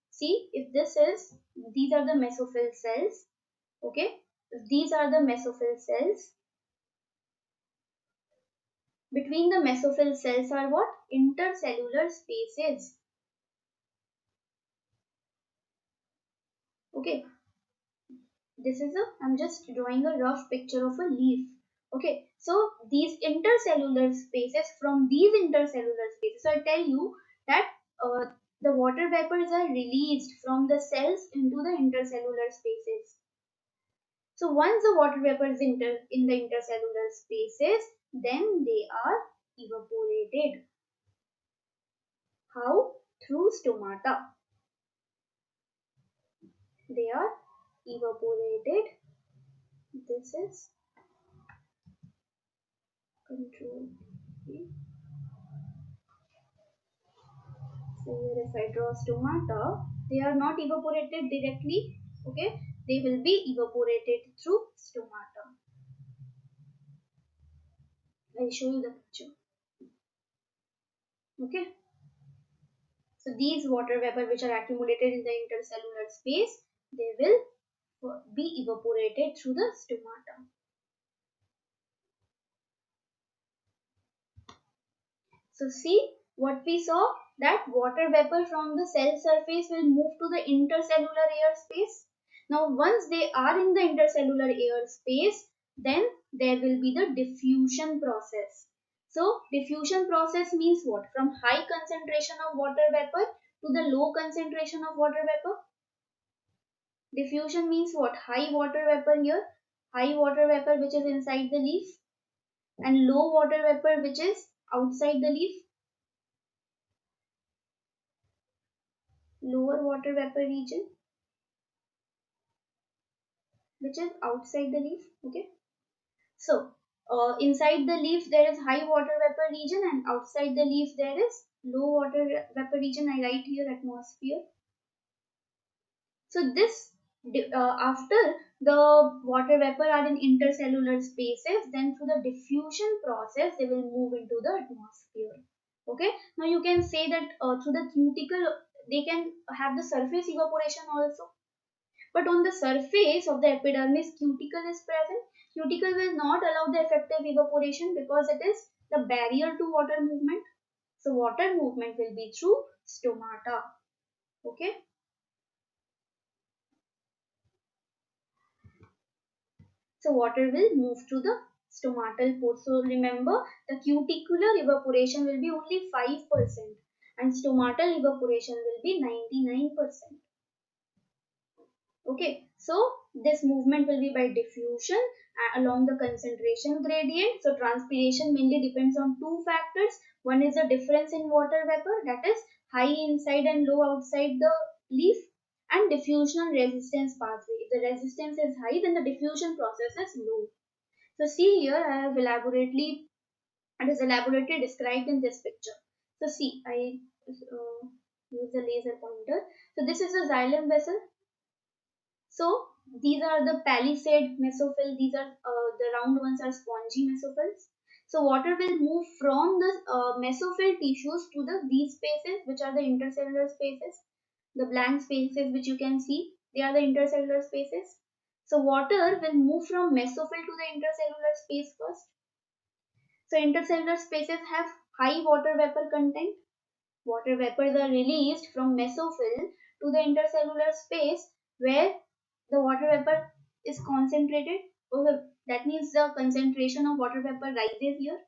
Speaker 1: See, if these are the mesophyll cells. Okay, if these are the mesophyll cells. Between the mesophyll cells are what? Intercellular spaces. Okay, I'm just drawing a rough picture of a leaf. Okay, so these intercellular spaces, from these intercellular spaces, so I tell you that the water vapors are released from the cells into the intercellular spaces. So once the water vapors enter in the intercellular spaces, then they are evaporated. How? Through stomata. They are evaporated. This is control. Okay. So here if I draw stomata, they are not evaporated directly. Okay, they will be evaporated through stomata. I'll show you the picture. Okay. So these water vapor which are accumulated in the intercellular space, they will be evaporated through the stomata. So see what we saw, that water vapor from the cell surface will move to the intercellular air space. Now once they are in the intercellular air space, then there will be the diffusion process. So diffusion process means what? From high concentration of water vapor to the low concentration of water vapor. Diffusion means what? High water vapor here, high water vapor which is inside the leaf, and low water vapor which is outside the leaf. Lower water vapor region which is outside the leaf. Okay, so inside the leaf there is high water vapor region, and outside the leaf there is low water vapor region. I write here atmosphere. So this after the water vapor are in intercellular spaces, then through the diffusion process they will move into the atmosphere. Okay, now you can say that through the cuticle they can have the surface evaporation also. But on the surface of the epidermis, cuticle is present. Cuticle will not allow the effective evaporation because it is the barrier to water movement. So water movement will be through stomata. Okay. So water will move through the stomatal pores. So remember, the cuticular evaporation will be only 5% and stomatal evaporation will be 99%. Okay, so this movement will be by diffusion along the concentration gradient. So transpiration mainly depends on two factors. One is the difference in water vapor, that is high inside and low outside the leaf, and diffusional resistance pathway. If the resistance is high, then the diffusion process is low. So see here, I have it is elaborately described in this picture. So see, I use the laser pointer. So this is a xylem vessel. So these are the palisade mesophyll. These are the round ones are spongy mesophylls. So water will move from the mesophyll tissues to these spaces, which are the intercellular spaces, the blank spaces which you can see. They are the intercellular spaces. So water will move from mesophyll to the intercellular space first. So intercellular spaces have high water vapor content. Water vapors are released from mesophyll to the intercellular space where the water vapor is concentrated. Okay, that means the concentration of water vapor rises here.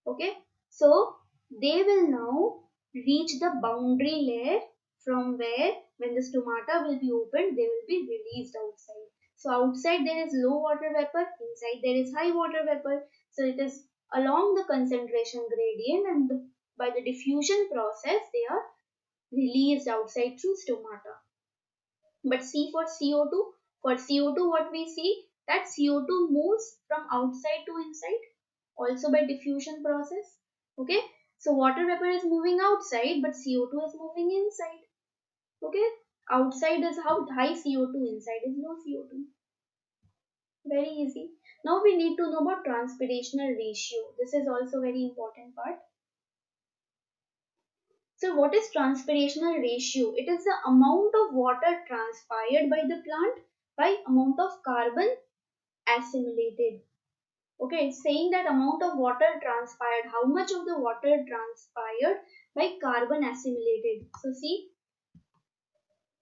Speaker 1: Okay, so they will now reach the boundary layer from where when the stomata will be opened, they will be released outside. So outside there is low water vapor, inside there is high water vapor. So it is along the concentration gradient and by the diffusion process they are released outside through stomata. But see for CO2, what we see that CO2 moves from outside to inside also by diffusion process. Okay, so water vapor is moving outside but CO2 is moving inside. Okay, outside is how high CO2, inside is low CO2. Very easy. Now we need to know about transpirational ratio. This is also very important part. So what is transpirational ratio? It is the amount of water transpired by the plant by amount of carbon assimilated. Okay, it's saying that amount of water transpired, how much of the water transpired by carbon assimilated. So see,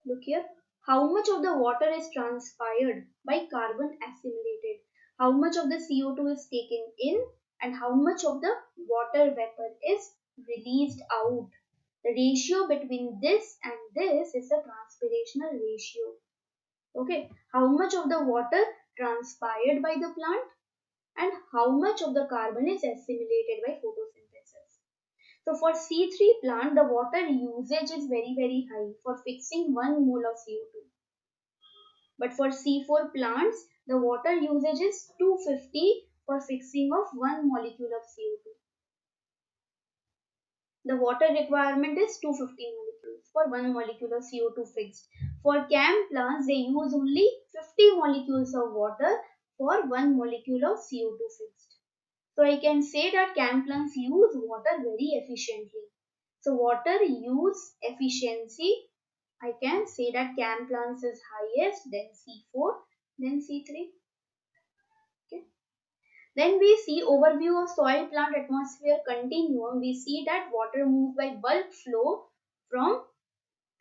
Speaker 1: look here, how much of the water is transpired by carbon assimilated, how much of the CO2 is taken in and how much of the water vapor is released out. The ratio between this and this is the transpirational ratio. Okay, how much of the water transpired by the plant and how much of the carbon is assimilated by photosynthesis. So for C3 plant, the water usage is very high for fixing 1 mole of CO2. But for C4 plants, the water usage is 250 for fixing of 1 molecule of CO2. The water requirement is 250 molecules for 1 molecule of CO2 fixed. For CAM plants, they use only 50 molecules of water for 1 molecule of CO2 fixed. So I can say that CAM plants use water very efficiently. So water use efficiency, I can say that CAM plants is highest, then C4, then C3. Okay. Then we see overview of soil plant atmosphere continuum. We see that water moves by bulk flow from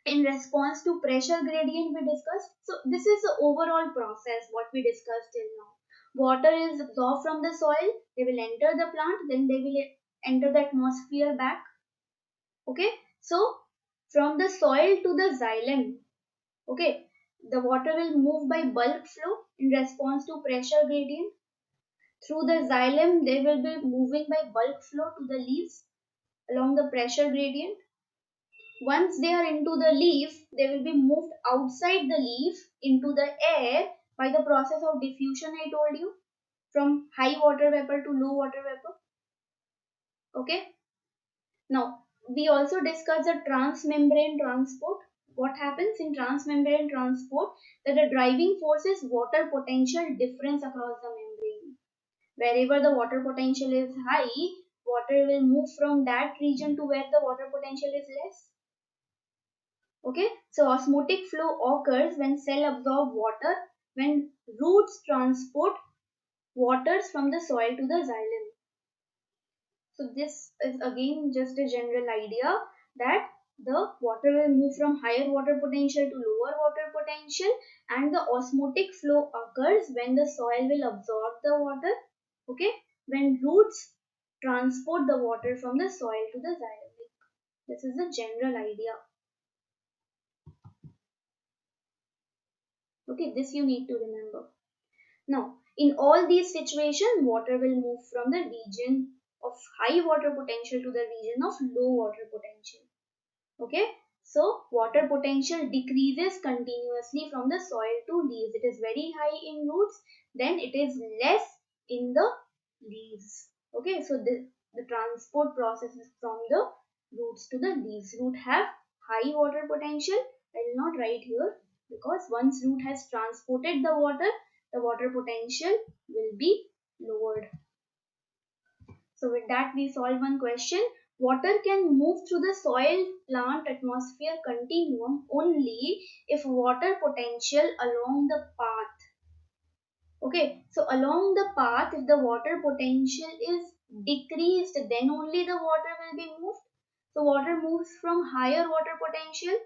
Speaker 1: in response to pressure gradient we discussed. So this is the overall process what we discussed till now. Water is absorbed from the soil, they will enter the plant, then they will enter the atmosphere back. Okay, so from the soil to the xylem, okay, the water will move by bulk flow in response to pressure gradient. Through the xylem, they will be moving by bulk flow to the leaves along the pressure gradient. Once they are into the leaf, they will be moved outside the leaf into the air by the process of diffusion I told you, from high water vapor to low water vapor. Okay. Now, we also discussed the transmembrane transport. What happens in transmembrane transport? That the driving force is water potential difference across the membrane. Wherever the water potential is high, water will move from that region to where the water potential is less. Okay, so osmotic flow occurs when cell absorb water, when roots transport waters from the soil to the xylem. So this is again just a general idea that the water will move from higher water potential to lower water potential, and the osmotic flow occurs when the soil will absorb the water. Okay, when roots transport the water from the soil to the xylem. This is the general idea. Okay, this you need to remember. Now, in all these situations, water will move from the region of high water potential to the region of low water potential. Okay, so water potential decreases continuously from the soil to leaves. It is very high in roots, then it is less in the leaves. Okay, so the transport process is from the roots to the leaves. Root have high water potential. I will not write here because once root has transported the water potential will be lowered. So with that we solve one question. Water can move through the soil plant atmosphere continuum only if water potential along the path. Okay, so along the path, if the water potential is decreased, then only the water will be moved. So water moves from higher water potential,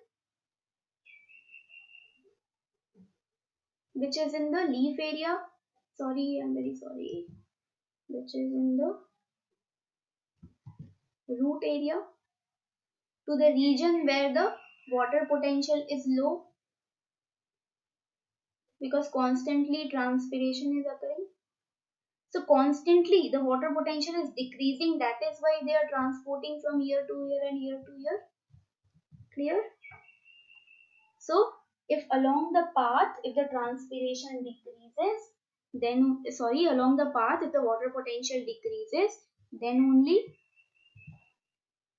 Speaker 1: which is in the leaf area. Sorry, I'm very sorry. Which is in the root area, to the region where the water potential is low, because constantly transpiration is occurring. So constantly the water potential is decreasing. That is why they are transporting from year to year and year to year. Clear? So if along the path, if the transpiration decreases, then along the path, if the water potential decreases, then only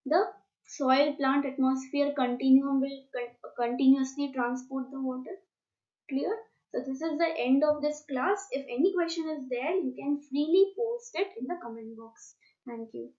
Speaker 1: the soil plant atmosphere continuum will continuously transport the water. Clear? So this is the end of this class. If any question is there, you can freely post it in the comment box. Thank you.